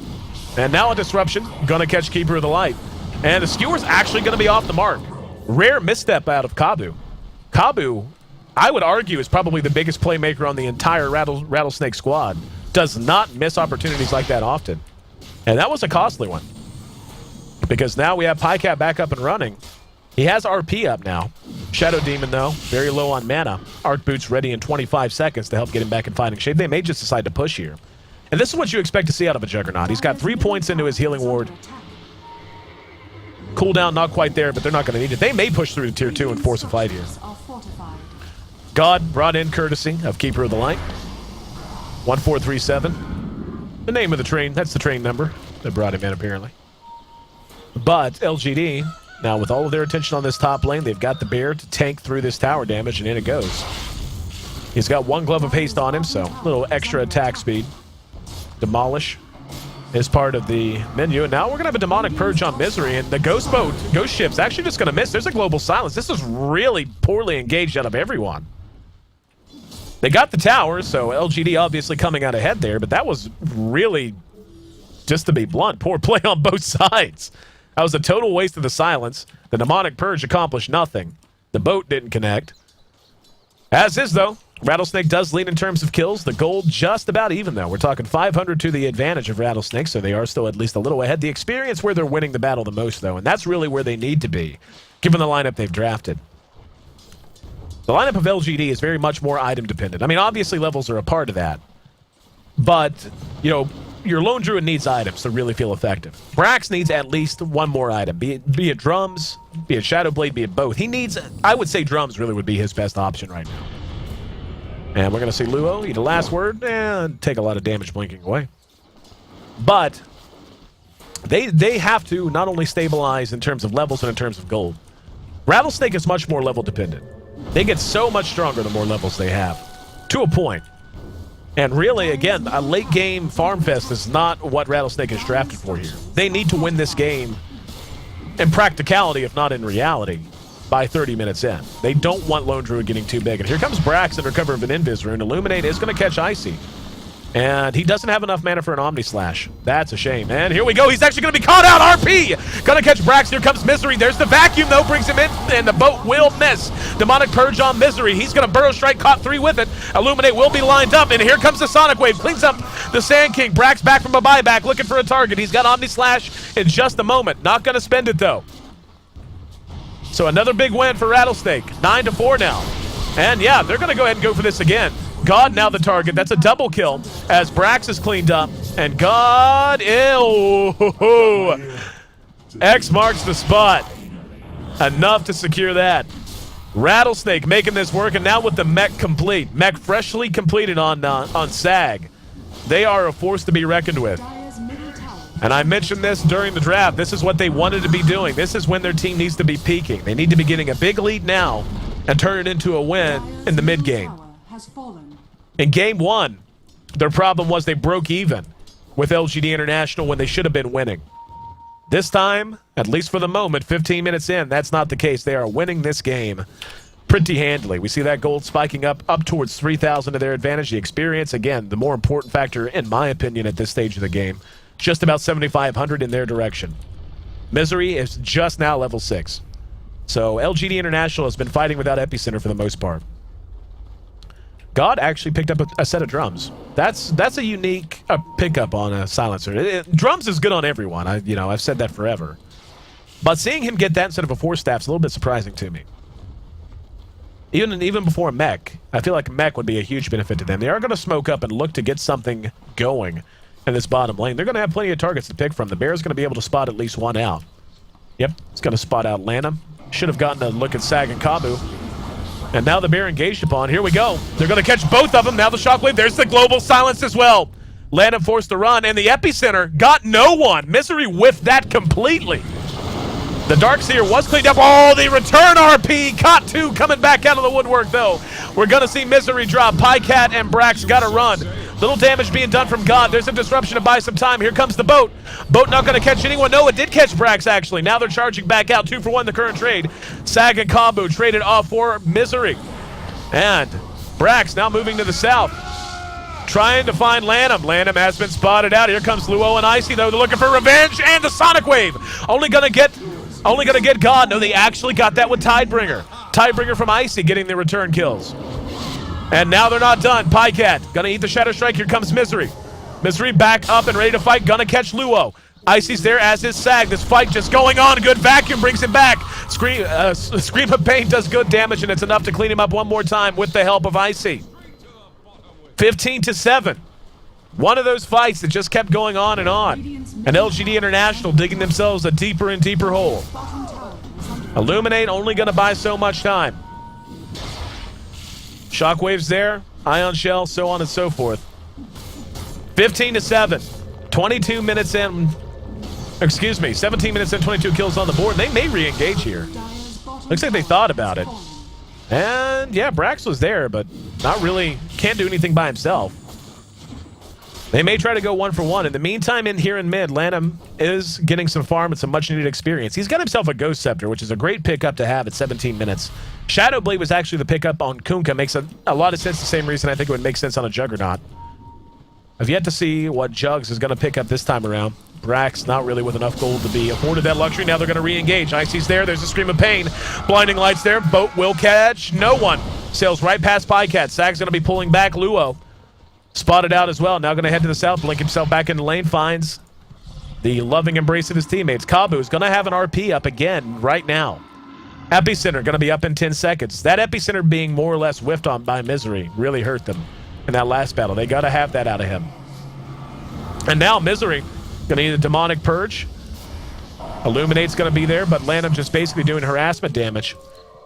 And now a disruption. Gonna catch Keeper of the Light. And the Skewer's actually gonna be off the mark. Rare misstep out of Kabu. Kabu, I would argue, is probably the biggest playmaker on the entire Rattlesnake squad. Does not miss opportunities like that often. And that was a costly one. Because now we have Pycat back up and running. He has RP up now. Shadow Demon, though, very low on mana. Arc Boots ready in 25 seconds to help get him back in fighting shape. They may just decide to push here. And this is what you expect to see out of a Juggernaut. He's got 3 points into his healing ward. Cooldown not quite there, but they're not going to need it. They may push through to tier 2 and force a fight here. God brought in courtesy of Keeper of the Light. 1437. The name of the train. That's the train number that brought him in, apparently. But LGD, now with all of their attention on this top lane, they've got the bear to tank through this tower damage, and in it goes. He's got 1 glove of haste on him, so a little extra attack speed. Demolish is part of the menu, and now we're gonna have a Demonic Purge on Misery, and the Ghost Ship's actually just gonna miss. There's a global silence. This is really poorly engaged out of everyone. They got the tower, so LGD obviously coming out ahead there, but that was really, just to be blunt, poor play on both sides. That was a total waste of the silence. The Demonic Purge accomplished nothing. The boat didn't connect. As is, though, Rattlesnake does lead in terms of kills. The gold just about even, though. We're talking 500 to the advantage of Rattlesnake, so they are still at least a little ahead. The experience where they're winning the battle the most, though, and that's really where they need to be, given the lineup they've drafted. The lineup of LGD is very much more item dependent. I mean, obviously levels are a part of that. But, you know, your Lone Druid needs items to really feel effective. Brax needs at least 1 more item, be it drums, be it Shadowblade, be it both. He needs, I would say drums really would be his best option right now. And we're going to see Luo eat a last word and take a lot of damage blinking away. But they have to not only stabilize in terms of levels and in terms of gold. Rattlesnake is much more level dependent. They get so much stronger the more levels they have, to a point. And really, again, a late game farm fest is not what Rattlesnake is drafted for here. They need to win this game in practicality, if not in reality, by 30 minutes in. They don't want Lone Druid getting too big. And here comes Brax under cover of an Invis rune. Illuminate is going to catch Ayesee. And he doesn't have enough mana for an Omni Slash. That's a shame. And here we go. He's actually going to be caught out. RP. Going to catch Brax. Here comes Misery. There's the vacuum, though. Brings him in. And the boat will miss. Demonic Purge on Misery. He's going to Burrow Strike. Caught 3 with it. Illuminate will be lined up. And here comes the Sonic Wave. Cleans up the Sand King. Brax back from a buyback. Looking for a target. He's got Omni Slash in just a moment. Not going to spend it, though. So another big win for Rattlesnake. 9-4 now. And yeah, they're going to go ahead and go for this again. God now the target. That's a double kill as Brax is cleaned up. And God, X marks the spot. Enough to secure that. Rattlesnake making this work, and now with the mech complete. Mech freshly completed on SAG. They are a force to be reckoned with. And I mentioned this during the draft. This is what they wanted to be doing. This is when their team needs to be peaking. They need to be getting a big lead now and turn it into a win in the mid-game. In Game 1, their problem was they broke even with LGD International when they should have been winning. This time, at least for the moment, 15 minutes in, that's not the case. They are winning this game pretty handily. We see that gold spiking up towards 3,000 to their advantage. The experience, again, the more important factor, in my opinion, at this stage of the game. Just about 7,500 in their direction. Misery is just now level 6. So LGD International has been fighting without Epicenter for the most part. God actually picked up a set of drums. That's a unique pickup on a silencer. Drums is good on everyone. I've said that forever. But seeing him get that instead of a 4-staff is a little bit surprising to me. Even before mech, I feel like mech would be a huge benefit to them. They are going to smoke up and look to get something going in this bottom lane. They're going to have plenty of targets to pick from. The Bear's going to be able to spot at least one out. Yep, it's going to spot out Lanham. Should have gotten a look at Sag and Kabu. And now the Bear engaged upon. Here we go. They're going to catch both of them. Now the Shockwave. There's the global silence as well. Lanham forced to run, and the Epicenter got no one. Misery whiffed that completely. The Darkseer was cleaned up. Oh, the return RP. Caught 2 coming back out of the woodwork, though. We're going to see Misery drop. Pycat and Brax got to run. Little damage being done from God. There's a disruption to buy some time. Here comes the boat. Boat not going to catch anyone. No, it did catch Brax, actually. Now they're charging back out. 2 for 1 the current trade. Sag and Kabu traded off for Misery. And Brax now moving to the south. Trying to find Lanham. Lanham has been spotted out. Here comes Luo and Ayesee, though. They're looking for revenge. And the Sonic Wave. Only gonna get God. No, they actually got that with Tidebringer. Tidebringer from Ayesee getting the return kills. And now they're not done. Pycat gonna eat the Shadow Strike. Here comes Misery. Misery back up and ready to fight. Gonna catch Luo. Ayesee's there as is Sag. This fight just going on. Good vacuum brings him back. Scream of Pain does good damage, and it's enough to clean him up one more time with the help of Ayesee. 15-7. One of those fights that just kept going on. And LGD International digging themselves a deeper and deeper hole. Illuminate only going to buy so much time. Shockwave's there. Ion Shell, so on and so forth. 15-7. 22 minutes in. Excuse me, 17 minutes in, 22 kills on the board. They may re-engage here. Looks like they thought about it. And yeah, Brax was there, but not really, can't do anything by himself. They may try to go 1 for 1. In the meantime, in here in mid, Lanham is getting some farm and some much-needed experience. He's got himself a Ghost Scepter, which is a great pickup to have at 17 minutes. Shadow Blade was actually the pickup on Kunkka. Makes a lot of sense, the same reason I think it would make sense on a Juggernaut. I've yet to see what Jugs is going to pick up this time around. Brax not really with enough gold to be afforded that luxury. Now they're going to re-engage. Ayesee's there. There's a Scream of Pain. Blinding Lights there. Boat will catch no one. Sails right past Pycat. Sag's going to be pulling back. Luo spotted out as well. Now going to head to the south. Blink himself back in the lane. Finds the loving embrace of his teammates. Kabu is going to have an RP up again right now. Epicenter going to be up in 10 seconds. That Epicenter being more or less whiffed on by Misery really hurt them in that last battle. They got to have that out of him. And now Misery going to need a Demonic Purge. Illuminate's going to be there, but Lanham just basically doing harassment damage.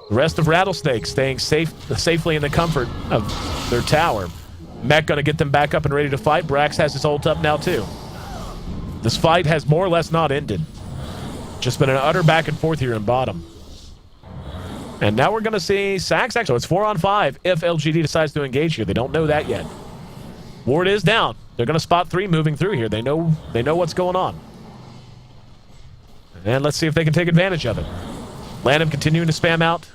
The rest of Rattlesnake staying safely in the comfort of their tower. Mech going to get them back up and ready to fight. Brax has his ult up now too. This fight has more or less not ended. Just been an utter back and forth here in bottom. And now we're going to see Sax actually. So it's 4 on 5 if LGD decides to engage here. They don't know that yet. Ward is down. They're going to spot 3 moving through here. They know what's going on. And let's see if they can take advantage of it. Lanham continuing to spam out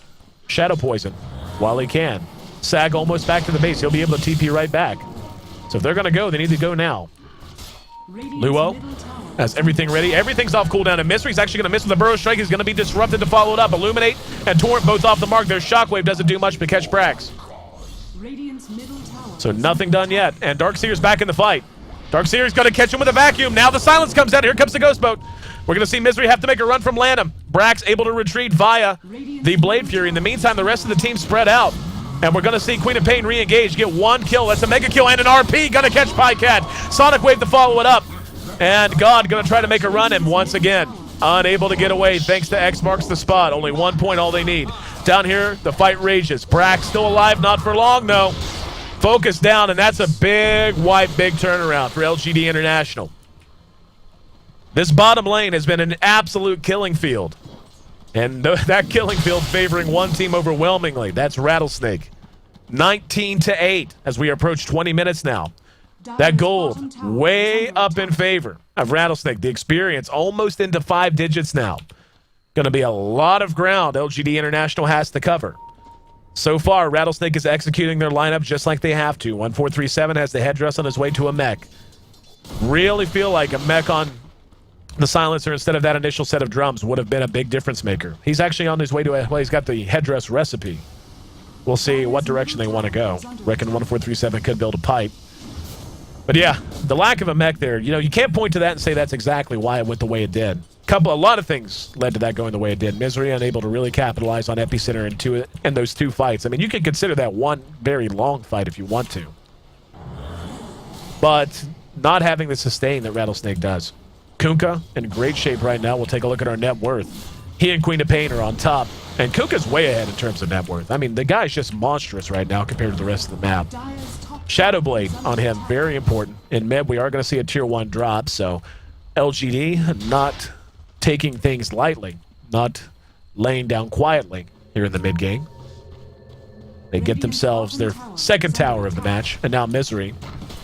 Shadow Poison while he can. Sag almost back to the base. He'll be able to TP right back. So if they're going to go, they need to go now. Luo has everything ready. Everything's off cooldown, and Mystery's actually going to miss with the Burrow Strike. He's going to be disrupted to follow it up. Illuminate and Torrent both off the mark. Their Shockwave doesn't do much but catch Brax. So nothing done yet, and Darkseer's back in the fight. Darkseer's going to catch him with a vacuum. Now the silence comes out. Here comes the Ghost Boat. We're going to see Misery have to make a run from Lanham. Brax able to retreat via the Blade Fury. In the meantime, the rest of the team spread out. And we're going to see Queen of Pain re-engage, get 1 kill. That's a mega kill and an RP. Going to catch Pycat. Sonic Wave to follow it up. And God going to try to make a run, and once again, unable to get away thanks to X marks the spot. Only 1 point, all they need. Down here, the fight rages. Brax still alive, not for long, though. Focus down, and that's a big wipe, big turnaround for LGD International. This bottom lane has been an absolute killing field. And that killing field favoring one team overwhelmingly. That's Rattlesnake. 19-8 as we approach 20 minutes now. That gold way up in favor of Rattlesnake. The experience almost into 5 digits now. Going to be a lot of ground LGD International has to cover. So far, Rattlesnake is executing their lineup just like they have to. 1437 has the headdress on his way to a mech. Really feel like a mech on the silencer instead of that initial set of drums would have been a big difference maker. He's actually on his way to well, he's got the headdress recipe. We'll see what direction they want to go. Reckon 1437 could build a pipe. But yeah, the lack of a mech there, you can't point to that and say that's exactly why it went the way it did. A lot of things led to that going the way it did. Misery unable to really capitalize on Epicenter in those 2 fights. I mean, you could consider that one very long fight if you want to. But not having the sustain that Rattlesnake does. Kunkka in great shape right now. We'll take a look at our net worth. He and Queen of Pain are on top. And Kunkka's way ahead in terms of net worth. I mean, the guy's just monstrous right now compared to the rest of the map. Shadow Blade on him, very important. In mid, we are going to see a tier 1 drop, so LGD not taking things lightly, not laying down quietly here in the mid game. They get themselves their 2nd tower of the match, and now Misery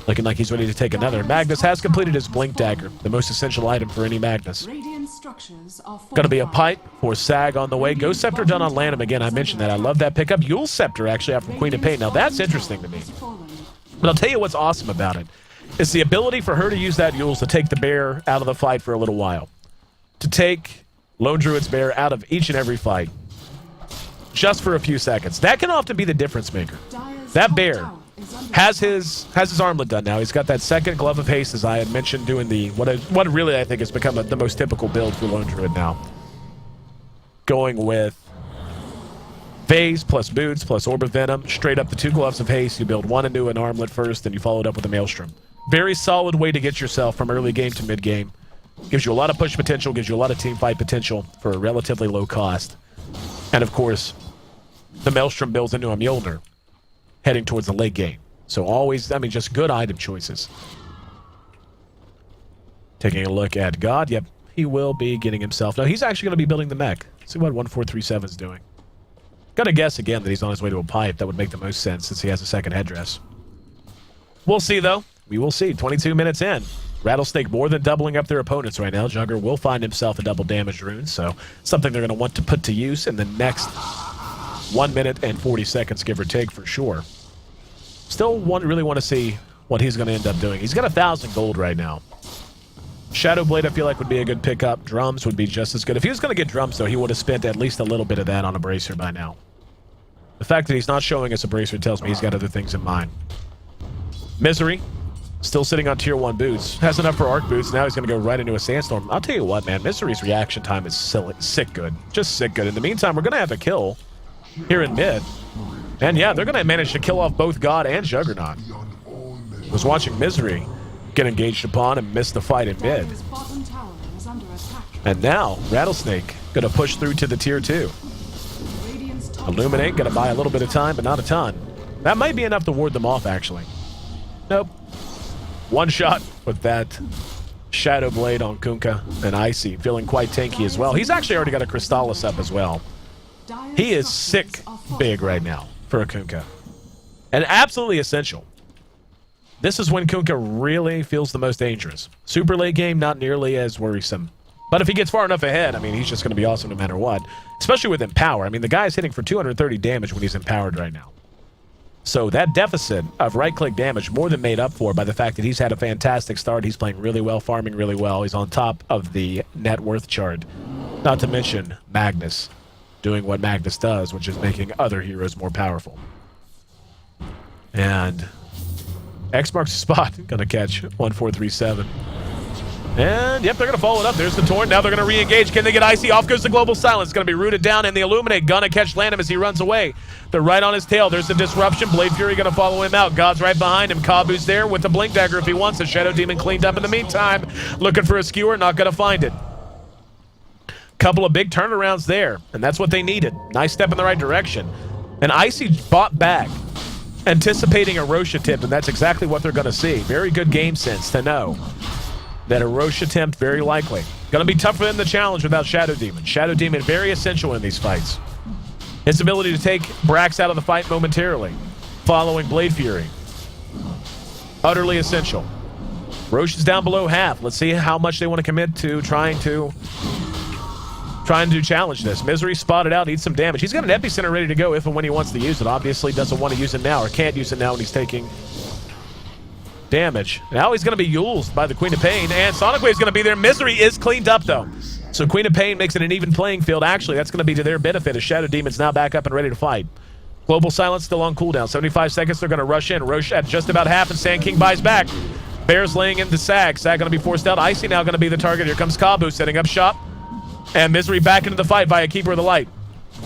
looking like he's ready to take another. Magnus has completed his Blink Dagger, the most essential item for any Magnus. Going to be a pipe for Sag on the way. Ghost Scepter done on Lanham again. I mentioned that. I love that pickup. Yule Scepter actually out from Queen of Pain. Now that's interesting to me. But I'll tell you what's awesome about it. It's the ability for her to use that Yules to take the bear out of the fight for a little while. To take Lone Druid's bear out of each and every fight. Just for a few seconds. That can often be the difference maker. That bear has his armlet done now. He's got that 2nd Glove of Haste, as I had mentioned, doing the what really I think has become the most typical build for Lone Druid now. Going with Phase plus Boots plus Orb of Venom, straight up the 2 Gloves of Haste. You build 1 into an armlet first, and you follow it up with a Maelstrom. Very solid way to get yourself from early game to mid game. Gives you a lot of push potential, gives you a lot of team fight potential for a relatively low cost. And of course, the Maelstrom builds into a Mjolnir heading towards the late game. So always, I mean, just good item choices. Taking a look at God. Yep, he will be getting himself. No, he's actually going to be building the mech. See what 1437 is doing. Gonna guess again that he's on his way to a pipe. That would make the most sense since he has a 2nd headdress. We'll see, though. We will see. 22 minutes in. Rattlesnake more than doubling up their opponents right now. Jugger will find himself a double damage rune, so something they're going to want to put to use in the next 1 minute and 40 seconds, give or take, for sure. Still really want to see what he's going to end up doing. He's got 1,000 gold right now. Shadow Blade, I feel like, would be a good pickup. Drums would be just as good. If he was going to get drums, though, he would have spent at least a little bit of that on a bracer by now. The fact that he's not showing us a bracer tells me he's got other things in mind. Misery, still sitting on tier 1 boots. Has enough for arc boots. Now he's going to go right into a sandstorm. I'll tell you what, man. Misery's reaction time is sick good. Just sick good. In the meantime, we're going to have a kill here in mid. And yeah, they're going to manage to kill off both God and Juggernaut. I was watching Misery get engaged upon and miss the fight in mid. And now, Rattlesnake going to push through to the tier 2. Illuminate going to buy a little bit of time, but not a ton. That might be enough to ward them off, actually. Nope. 1 shot with that Shadow Blade on Kunkka and Ayesee, feeling quite tanky as well. He's actually already got a Crystallis up as well. He is sick big right now for a Kunkka. And absolutely essential. This is when Kunkka really feels the most dangerous. Super late game, not nearly as worrisome. But if he gets far enough ahead, I mean, he's just going to be awesome no matter what. Especially with Empower. I mean, the guy's hitting for 230 damage when he's empowered right now. So that deficit of right-click damage more than made up for by the fact that he's had a fantastic start. He's playing really well, farming really well. He's on top of the net worth chart. Not to mention Magnus doing what Magnus does, which is making other heroes more powerful. And X marks the spot. Gonna catch 1437. And, yep, they're going to follow it up. There's the Torn. Now they're going to re-engage. Can they get Ayesee? Off goes the Global Silence. Going to be rooted down, and the Illuminate going to catch Landham as he runs away. They're right on his tail. There's the Disruption. Blade Fury going to follow him out. God's right behind him. Kabu's there with the Blink Dagger if he wants. The Shadow Demon cleaned up in the meantime. Looking for a skewer. Not going to find it. Couple of big turnarounds there, and that's what they needed. Nice step in the right direction. And Ayesee bought back, anticipating a Rosh attempt, and that's exactly what they're going to see. Very good game sense to know that a Rosh attempt, very likely. Going to be tough for them to challenge without Shadow Demon. Shadow Demon, very essential in these fights. His ability to take Brax out of the fight momentarily, following Blade Fury. Utterly essential. Rosh is down below half. Let's see how much they want to commit to trying to challenge this. Misery spotted out, needs some damage. He's got an Epicenter ready to go if and when he wants to use it. Obviously doesn't want to use it now, or can't use it now when he's taking damage. Now he's going to be used by the Queen of Pain, and Sonic Wave's going to be there. Misery is cleaned up, though. So Queen of Pain makes it an even playing field. Actually, that's going to be to their benefit as Shadow Demon's now back up and ready to fight. Global Silence still on cooldown. 75 seconds, they're going to rush in. Rosh at just about half, and Sand King buys back. Bears laying into Sag. Sag going to be forced out. Ayesee now going to be the target. Here comes Kabu setting up shop. And Misery back into the fight via Keeper of the Light.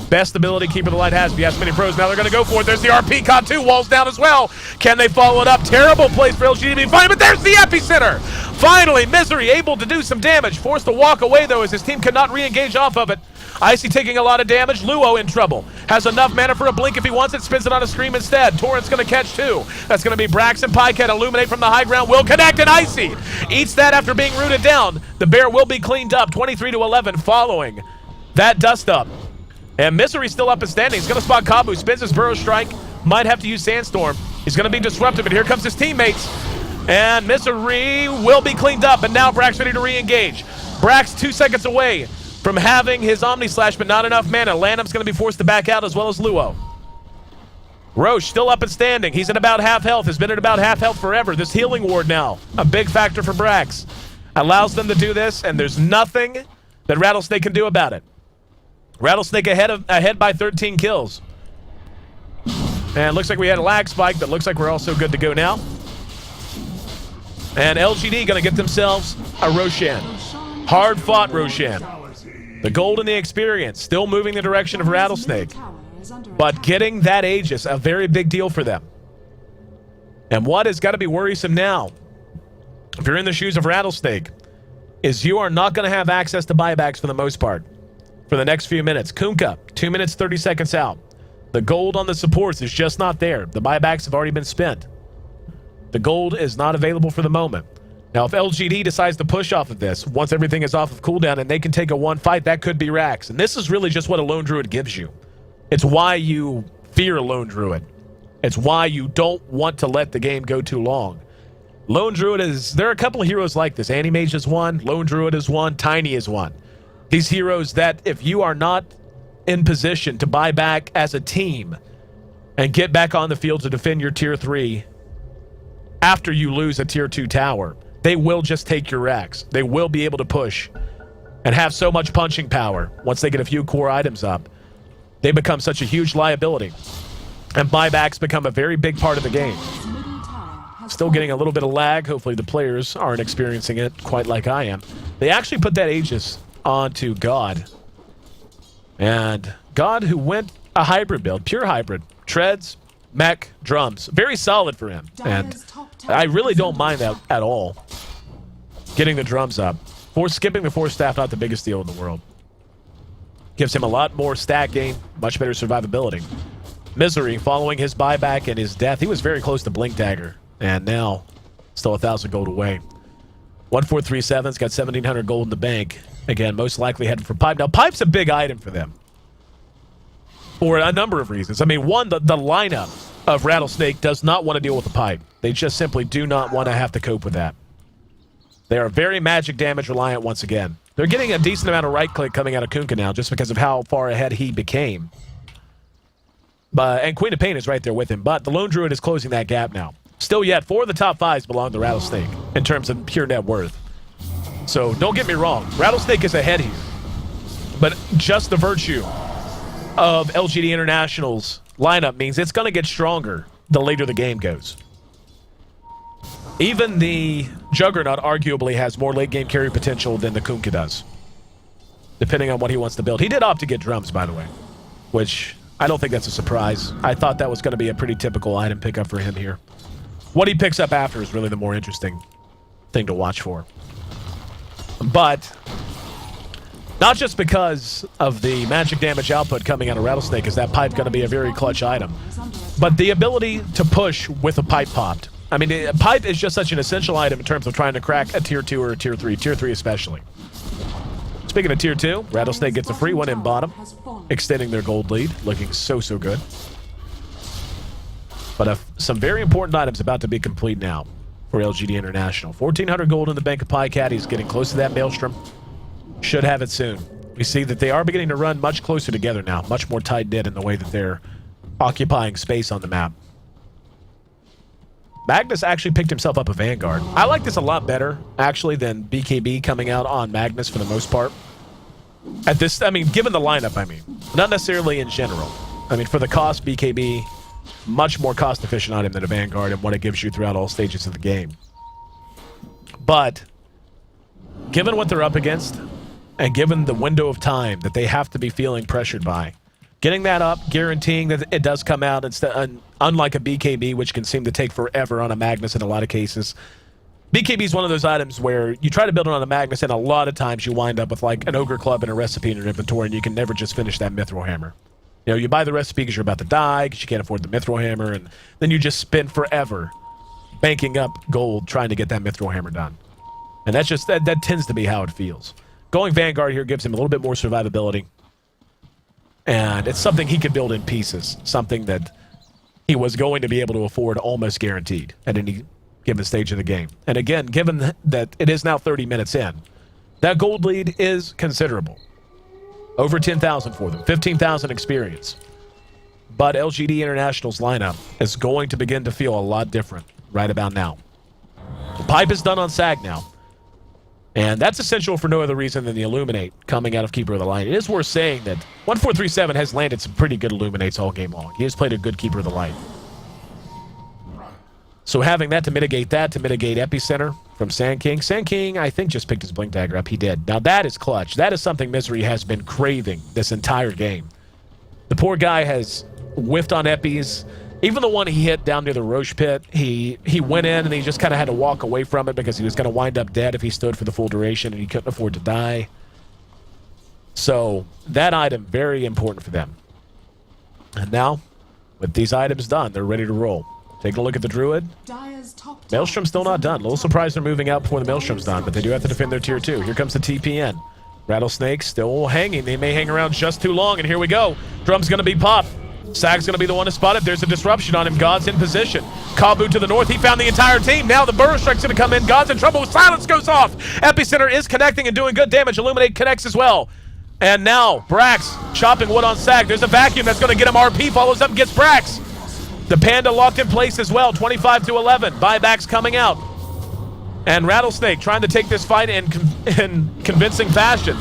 Best ability Keeper of the Light has, if you ask many pros. Now they're going to go for it. There's the RP. K2 walls down as well. Can they follow it up? Terrible place for LGD to be fighting, but there's the Epicenter. Finally, Misery able to do some damage. Forced to walk away, though, as his team could not re-engage off of it. Ayesee taking a lot of damage. Luo in trouble. Has enough mana for a blink if he wants it. Spins it on a Scream instead. Torrent's going to catch two. That's going to be Brax and Pycat. Illuminate from the high ground. Will connect, and Ayesee eats that after being rooted down. The bear will be cleaned up. 23-11 following that dust up. And Misery still up and standing. He's going to spot Kabu. Spins his Burrow Strike. Might have to use Sandstorm. He's going to be disruptive, but here comes his teammates. And Misery will be cleaned up, and now Brax ready to re-engage. Brax 2 seconds away from having his Omni Slash, but not enough mana. Landham's going to be forced to back out, as well as Luo. Roche still up and standing. He's at about half health. Has been at about half health forever. This healing ward now, a big factor for Brax. Allows them to do this, and there's nothing that Rattlesnake can do about it. Rattlesnake ahead by 13 kills. And looks like we had a lag spike, but looks like we're also good to go now. And LGD going to get themselves a Roshan. Hard-fought Roshan. The gold and the experience still moving the direction of Rattlesnake. But getting that Aegis, a very big deal for them. And what has got to be worrisome now, if you're in the shoes of Rattlesnake, is you are not going to have access to buybacks for the most part for the next few minutes. Kunkka, 2 minutes, 30 seconds out. The gold on the supports is just not there. The buybacks have already been spent. The gold is not available for the moment. Now, if LGD decides to push off of this, once everything is off of cooldown and they can take a one fight, that could be Rax. And this is really just what a Lone Druid gives you. It's why you fear a Lone Druid. It's why you don't want to let the game go too long. Lone Druid is... There are a couple of heroes like this. Animage is one. Lone Druid is one. Tiny is one. These heroes that if you are not in position to buy back as a team and get back on the field to defend your tier 3 after you lose a tier 2 tower, they will just take your Rax. They will be able to push and have so much punching power once they get a few core items up. They become such a huge liability. And buybacks become a very big part of the game. Still getting a little bit of lag. Hopefully the players aren't experiencing it quite like I am. They actually put that Aegis onto God. And God, who went a hybrid build, pure hybrid. Treads, mech, drums. Very solid for him. And I really don't mind that at all. Getting the drums up. Skipping the 4 staff, not the biggest deal in the world. Gives him a lot more stat gain, much better survivability. Misery, following his buyback and his death, he was very close to Blink Dagger. And now, still 1,000 gold away. 1437's got 1,700 gold in the bank. Again, most likely headed for Pipe. Now, Pipe's a big item for them. for a number of reasons. I mean, one, the lineup of Rattlesnake does not want to deal with the pipe. They just simply do not want to have to cope with that. They are very magic damage reliant once again. They're getting a decent amount of right-click coming out of Kunkka now just because of how far ahead he became. And Queen of Pain is right there with him, but the Lone Druid is closing that gap now. Still yet, 4 of the top 5s belong to Rattlesnake in terms of pure net worth. So don't get me wrong, Rattlesnake is ahead here. But just the virtue of LGD International's lineup means it's going to get stronger the later the game goes. Even the Juggernaut arguably has more late game carry potential than the Kunkka does, depending on what he wants to build. He did opt to get drums, by the way, which I don't think that's a surprise. I thought that was going to be a pretty typical item pickup for him here. What he picks up after is really the more interesting thing to watch for. But not just because of the magic damage output coming out of Rattlesnake is that pipe going to be a very clutch item, but the ability to push with a pipe popped. I mean, a pipe is just such an essential item in terms of trying to crack a tier 2 or a tier 3, tier 3 especially. Speaking of tier 2, Rattlesnake gets a free one in bottom, extending their gold lead, looking so good. But some very important items about to be complete now for LGD International. 1,400 gold in the bank of Pie Caddies, getting close to that Maelstrom. Should have it soon. We see that they are beginning to run much closer together now, much more tight-knit in the way that they're occupying space on the map. Magnus actually picked himself up a Vanguard. I like this a lot better, actually, than BKB coming out on Magnus for the most part. At this, I mean, given the lineup, I mean. Not necessarily in general. I mean, for the cost, BKB, much more cost-efficient item than a Vanguard and what it gives you throughout all stages of the game. But, given what they're up against, and given the window of time that they have to be feeling pressured by, getting that up, guaranteeing that it does come out, instead, unlike a BKB, which can seem to take forever on a Magnus in a lot of cases. BKB is one of those items where you try to build it on a Magnus, and a lot of times you wind up with like an Ogre Club and a recipe in your inventory, and you can never just finish that Mithril Hammer. You know, you buy the recipe because you're about to die, because you can't afford the Mithril Hammer, and then you just spend forever banking up gold trying to get that Mithril Hammer done. And that's just, that tends to be how it feels. Going Vanguard here gives him a little bit more survivability. And it's something he could build in pieces. Something that he was going to be able to afford almost guaranteed at any given stage of the game. And again, given that it is now 30 minutes in, that gold lead is considerable. Over 10,000 for them, 15,000 experience. But LGD International's lineup is going to begin to feel a lot different right about now. The pipe is done on SAG now. And that's essential for no other reason than the Illuminate coming out of Keeper of the Light. It is worth saying that 1437 has landed some pretty good Illuminates all game long. He has played a good Keeper of the Light. So having that to mitigate Epicenter from Sand King. Sand King, I think, just picked his Blink Dagger up. He did. Now that is clutch. That is something Misery has been craving this entire game. The poor guy has whiffed on Epis. Even the one he hit down near the Roche pit, he went in and he just kind of had to walk away from it because he was going to wind up dead if he stood for the full duration and he couldn't afford to die. So that item, very important for them. And now, with these items done, they're ready to roll. Taking a look at the Druid. Maelstrom's still not done. A little surprised they're moving out before the Maelstrom's done, but they do have to defend their tier 2. Here comes the TPN. Rattlesnake still hanging. They may hang around just too long, and here we go. Drum's going to be popped. Sag's going to be the one to spot it. There's a disruption on him. God's in position. Kabu to the north. He found the entire team. Now the Burrow Strike's going to come in. God's in trouble. Silence goes off. Epicenter is connecting and doing good damage. Illuminate connects as well. And now Brax chopping wood on Sag. There's a vacuum that's going to get him. RP follows up and gets Brax. The Panda locked in place as well. 25-11. Buybacks coming out. And Rattlesnake trying to take this fight in convincing fashion.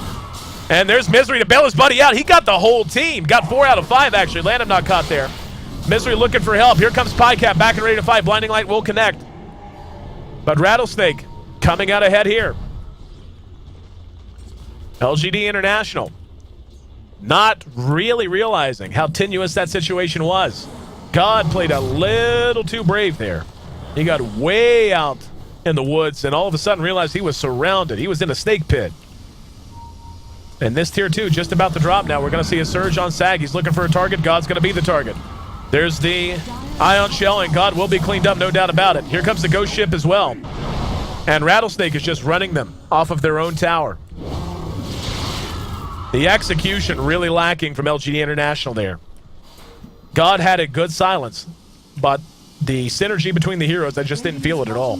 And there's Misery to bail his buddy out. He got the whole team. Got 4 out of 5, actually. Landon not caught there. Misery looking for help. Here comes Pycap back and ready to fight. Blinding Light will connect. But Rattlesnake coming out ahead here. LGD International not really realizing how tenuous that situation was. God played a little too brave there. He got way out in the woods and all of a sudden realized he was surrounded. He was in a snake pit. And this tier 2 just about to drop now. We're going to see a surge on Sag. He's looking for a target. God's going to be the target. There's the Ion Shell, and God will be cleaned up, no doubt about it. Here comes the Ghost Ship as well. And Rattlesnake is just running them off of their own tower. The execution really lacking from LGD International there. God had a good silence, but the synergy between the heroes, I just didn't feel it at all.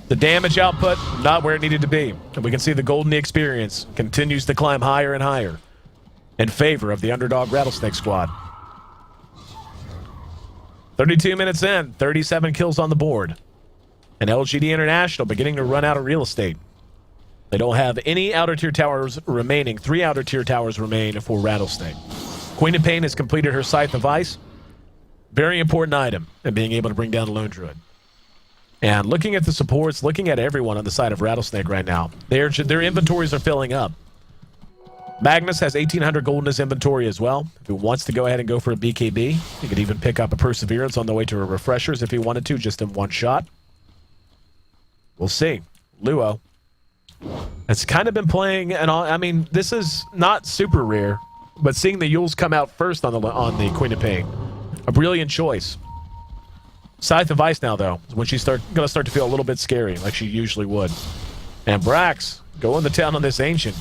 The damage output, not where it needed to be. And we can see the Golden experience continues to climb higher and higher in favor of the underdog Rattlesnake squad. 32 minutes in, 37 kills on the board. And LGD International beginning to run out of real estate. They don't have any outer tier towers remaining. 3 outer tier towers remain for Rattlesnake. Queen of Pain has completed her Scythe of Ice. Very important item in being able to bring down the Lone Druid. And looking at the supports, looking at everyone on the side of Rattlesnake right now, their inventories are filling up. Magnus has 1,800 gold in his inventory as well. If he wants to go ahead and go for a BKB, he could even pick up a Perseverance on the way to a Refreshers if he wanted to, just in one shot. We'll see. Luo has kind of been playing, and I mean, this is not super rare, but seeing the Yules come out first on the Queen of Pain, a brilliant choice. Scythe of Ice now, though, is when she's going to start to feel a little bit scary, like she usually would. And Brax going to town on this Ancient.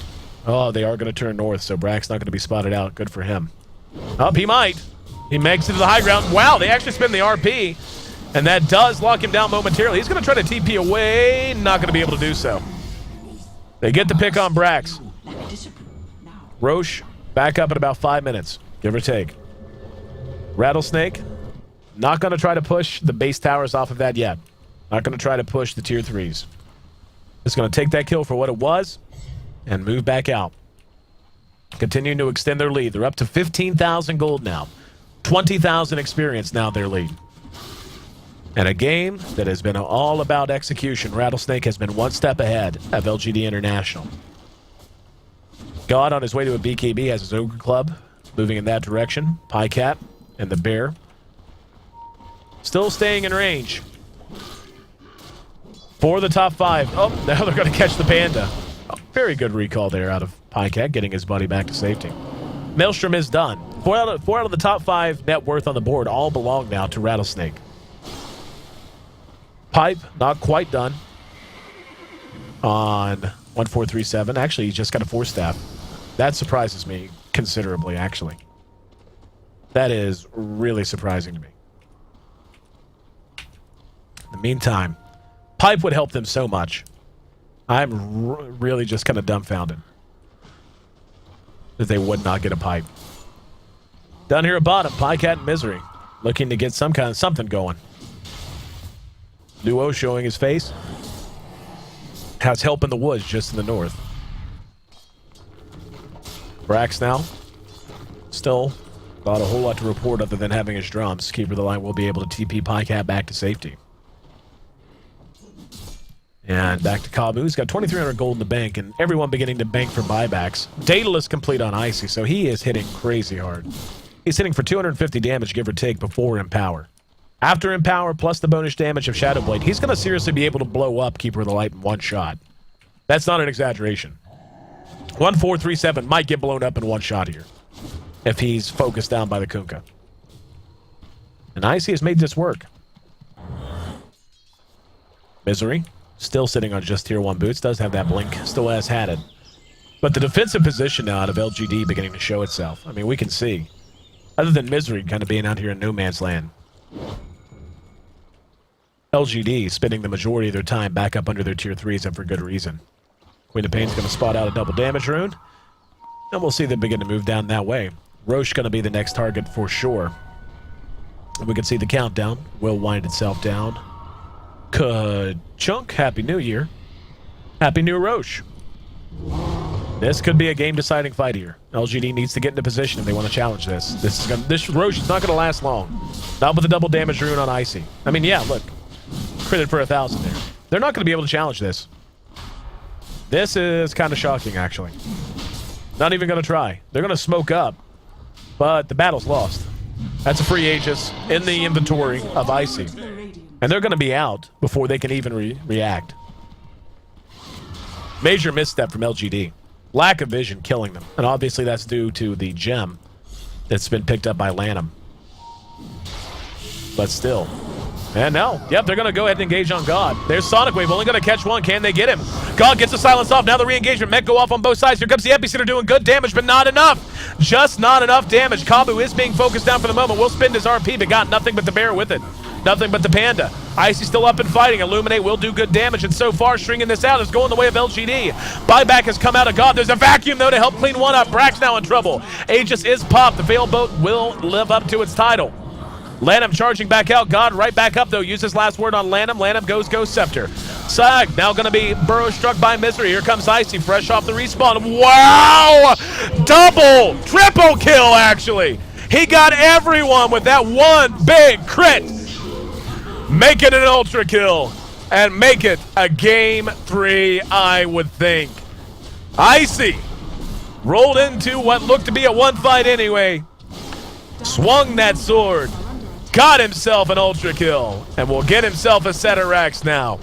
Oh, they are going to turn north, so Brax not going to be spotted out. Good for him. Up, he might. He makes it to the high ground. Wow, they actually spin the RP, and that does lock him down momentarily. He's going to try to TP away. Not going to be able to do so. They get the pick on Brax. Roche back up in about 5 minutes, give or take. Rattlesnake, not going to try to push the base towers off of that yet. Not going to try to push the tier 3s. Just going to take that kill for what it was and move back out. Continuing to extend their lead. They're up to 15,000 gold now. 20,000 experience now their lead. And a game that has been all about execution. Rattlesnake has been one step ahead of LGD International. God on his way to a BKB has his Ogre Club moving in that direction. Pycat and the Bear still staying in range for the top 5. Oh, now they're going to catch the Panda. Oh, very good recall there out of Pycat, getting his buddy back to safety. Maelstrom is done. 4 out of the top 5 net worth on the board all belong now to Rattlesnake. Pipe, not quite done on 1437. Actually, he just got a 4-staff. That surprises me considerably, actually. That is really surprising to me. In the meantime, Pipe would help them so much. I'm really just kind of dumbfounded that they would not get a Pipe. Down here at bottom, Pycat and Misery looking to get some kind of something going. Luo showing his face. Has help in the woods just in the north. Brax now. Still not a whole lot to report other than having his drums. Keeper of the line will be able to TP Pycat back to safety. And back to Kabu. He's got 2,300 gold in the bank, and everyone beginning to bank for buybacks. Daedalus complete on Ayesee, so he is hitting crazy hard. He's hitting for 250 damage, give or take, before Empower. After Empower, plus the bonus damage of Shadow Blade, he's going to seriously be able to blow up Keeper of the Light in one shot. That's not an exaggeration. 1437 might get blown up in one shot here if he's focused down by the Kunkka. And Ayesee has made this work. Misery, still sitting on just tier 1 boots, does have that blink, still has had it. But the defensive position now out of LGD beginning to show itself. I mean, we can see, other than Misery kind of being out here in no man's land, LGD spending the majority of their time back up under their tier 3s, and for good reason. Queen of Pain's going to spot out a double damage rune, and we'll see them begin to move down that way. Roche going to be the next target for sure. And we can see the countdown will wind itself down. Ka-chunk, Happy New Year. Happy New Roche. This could be a game-deciding fight here. LGD needs to get into position if they want to challenge this. This Roche is not going to last long. Not with a double damage rune on Ayesee. I mean, yeah, look. Critted for 1,000 there. They're not going to be able to challenge this. This is kind of shocking, actually. Not even going to try. They're going to smoke up, but the battle's lost. That's a free Aegis in the inventory of Ayesee. And they're going to be out before they can even react. Major misstep from LGD. Lack of vision killing them. And obviously that's due to the gem that's been picked up by Lanham. But still. And now, yep, they're going to go ahead and engage on God. There's Sonic Wave, only going to catch one. Can they get him? God gets the silence off. Now the re-engagement. Mech go off on both sides. Here comes the epicenter doing good damage, but not enough. Just not enough damage. Kabu is being focused down for the moment. Will spend his RP, but got nothing but the bear with it. Nothing but the panda. Ayesee still up and fighting. Illuminate will do good damage, and so far stringing this out is going the way of LGD. Buyback has come out of God. There's a vacuum, though, to help clean one up. Brack's now in trouble. Aegis is popped. The Veil Boat will live up to its title. Lanham charging back out. God right back up, though. Use his last word on Lanham. Lanham goes Scepter. Sag now going to be Burrow struck by Misery. Here comes Ayesee fresh off the respawn. Wow! Double, triple kill, actually. He got everyone with that one big crit. Make it an ultra kill and make it a game 3, I would think. Ayesee rolled into what looked to be a one fight anyway. Swung that sword. Got himself an ultra kill and will get himself a set of racks now.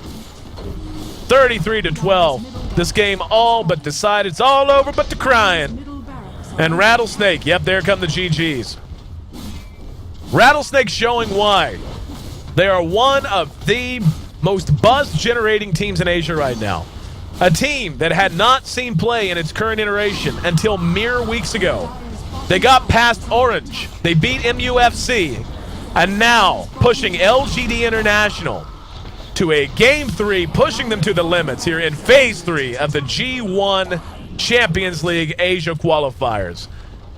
33-12. This game all but decided. It's all over but the crying. And Rattlesnake, yep, there come the GGs. Rattlesnake showing why they are one of the most buzz-generating teams in Asia right now. A team that had not seen play in its current iteration until mere weeks ago. They got past Orange. They beat MUFC. And now pushing LGD International to a Game 3, pushing them to the limits here in Phase 3 of the G-1 Champions League Asia Qualifiers.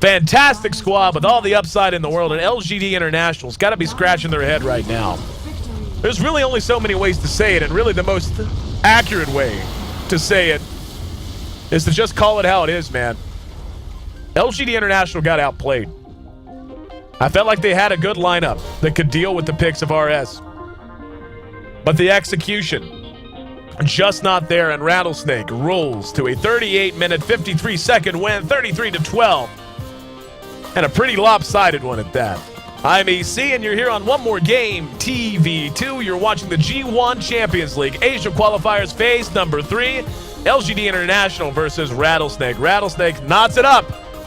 Fantastic squad with all the upside in the world, and LGD International's got to be scratching their head right now. There's really only so many ways to say it, and really the most accurate way to say it is to just call it how it is, man. LGD International got outplayed. I felt like they had a good lineup that could deal with the picks of RS. But the execution, just not there, and Rattlesnake rolls to a 38-minute, 53-second win, 33-12. And a pretty lopsided one at that. I'm Ayesee, and you're here on One More Game TV2. You're watching the G1 Champions League Asia Qualifiers Phase number 3. LGD International versus Rattlesnake. Rattlesnake knots it up.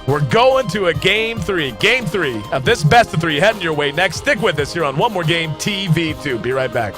We're going to a Game 3. Game 3 of this best of 3 heading your way next. Stick with us here on One More Game TV2. Be right back.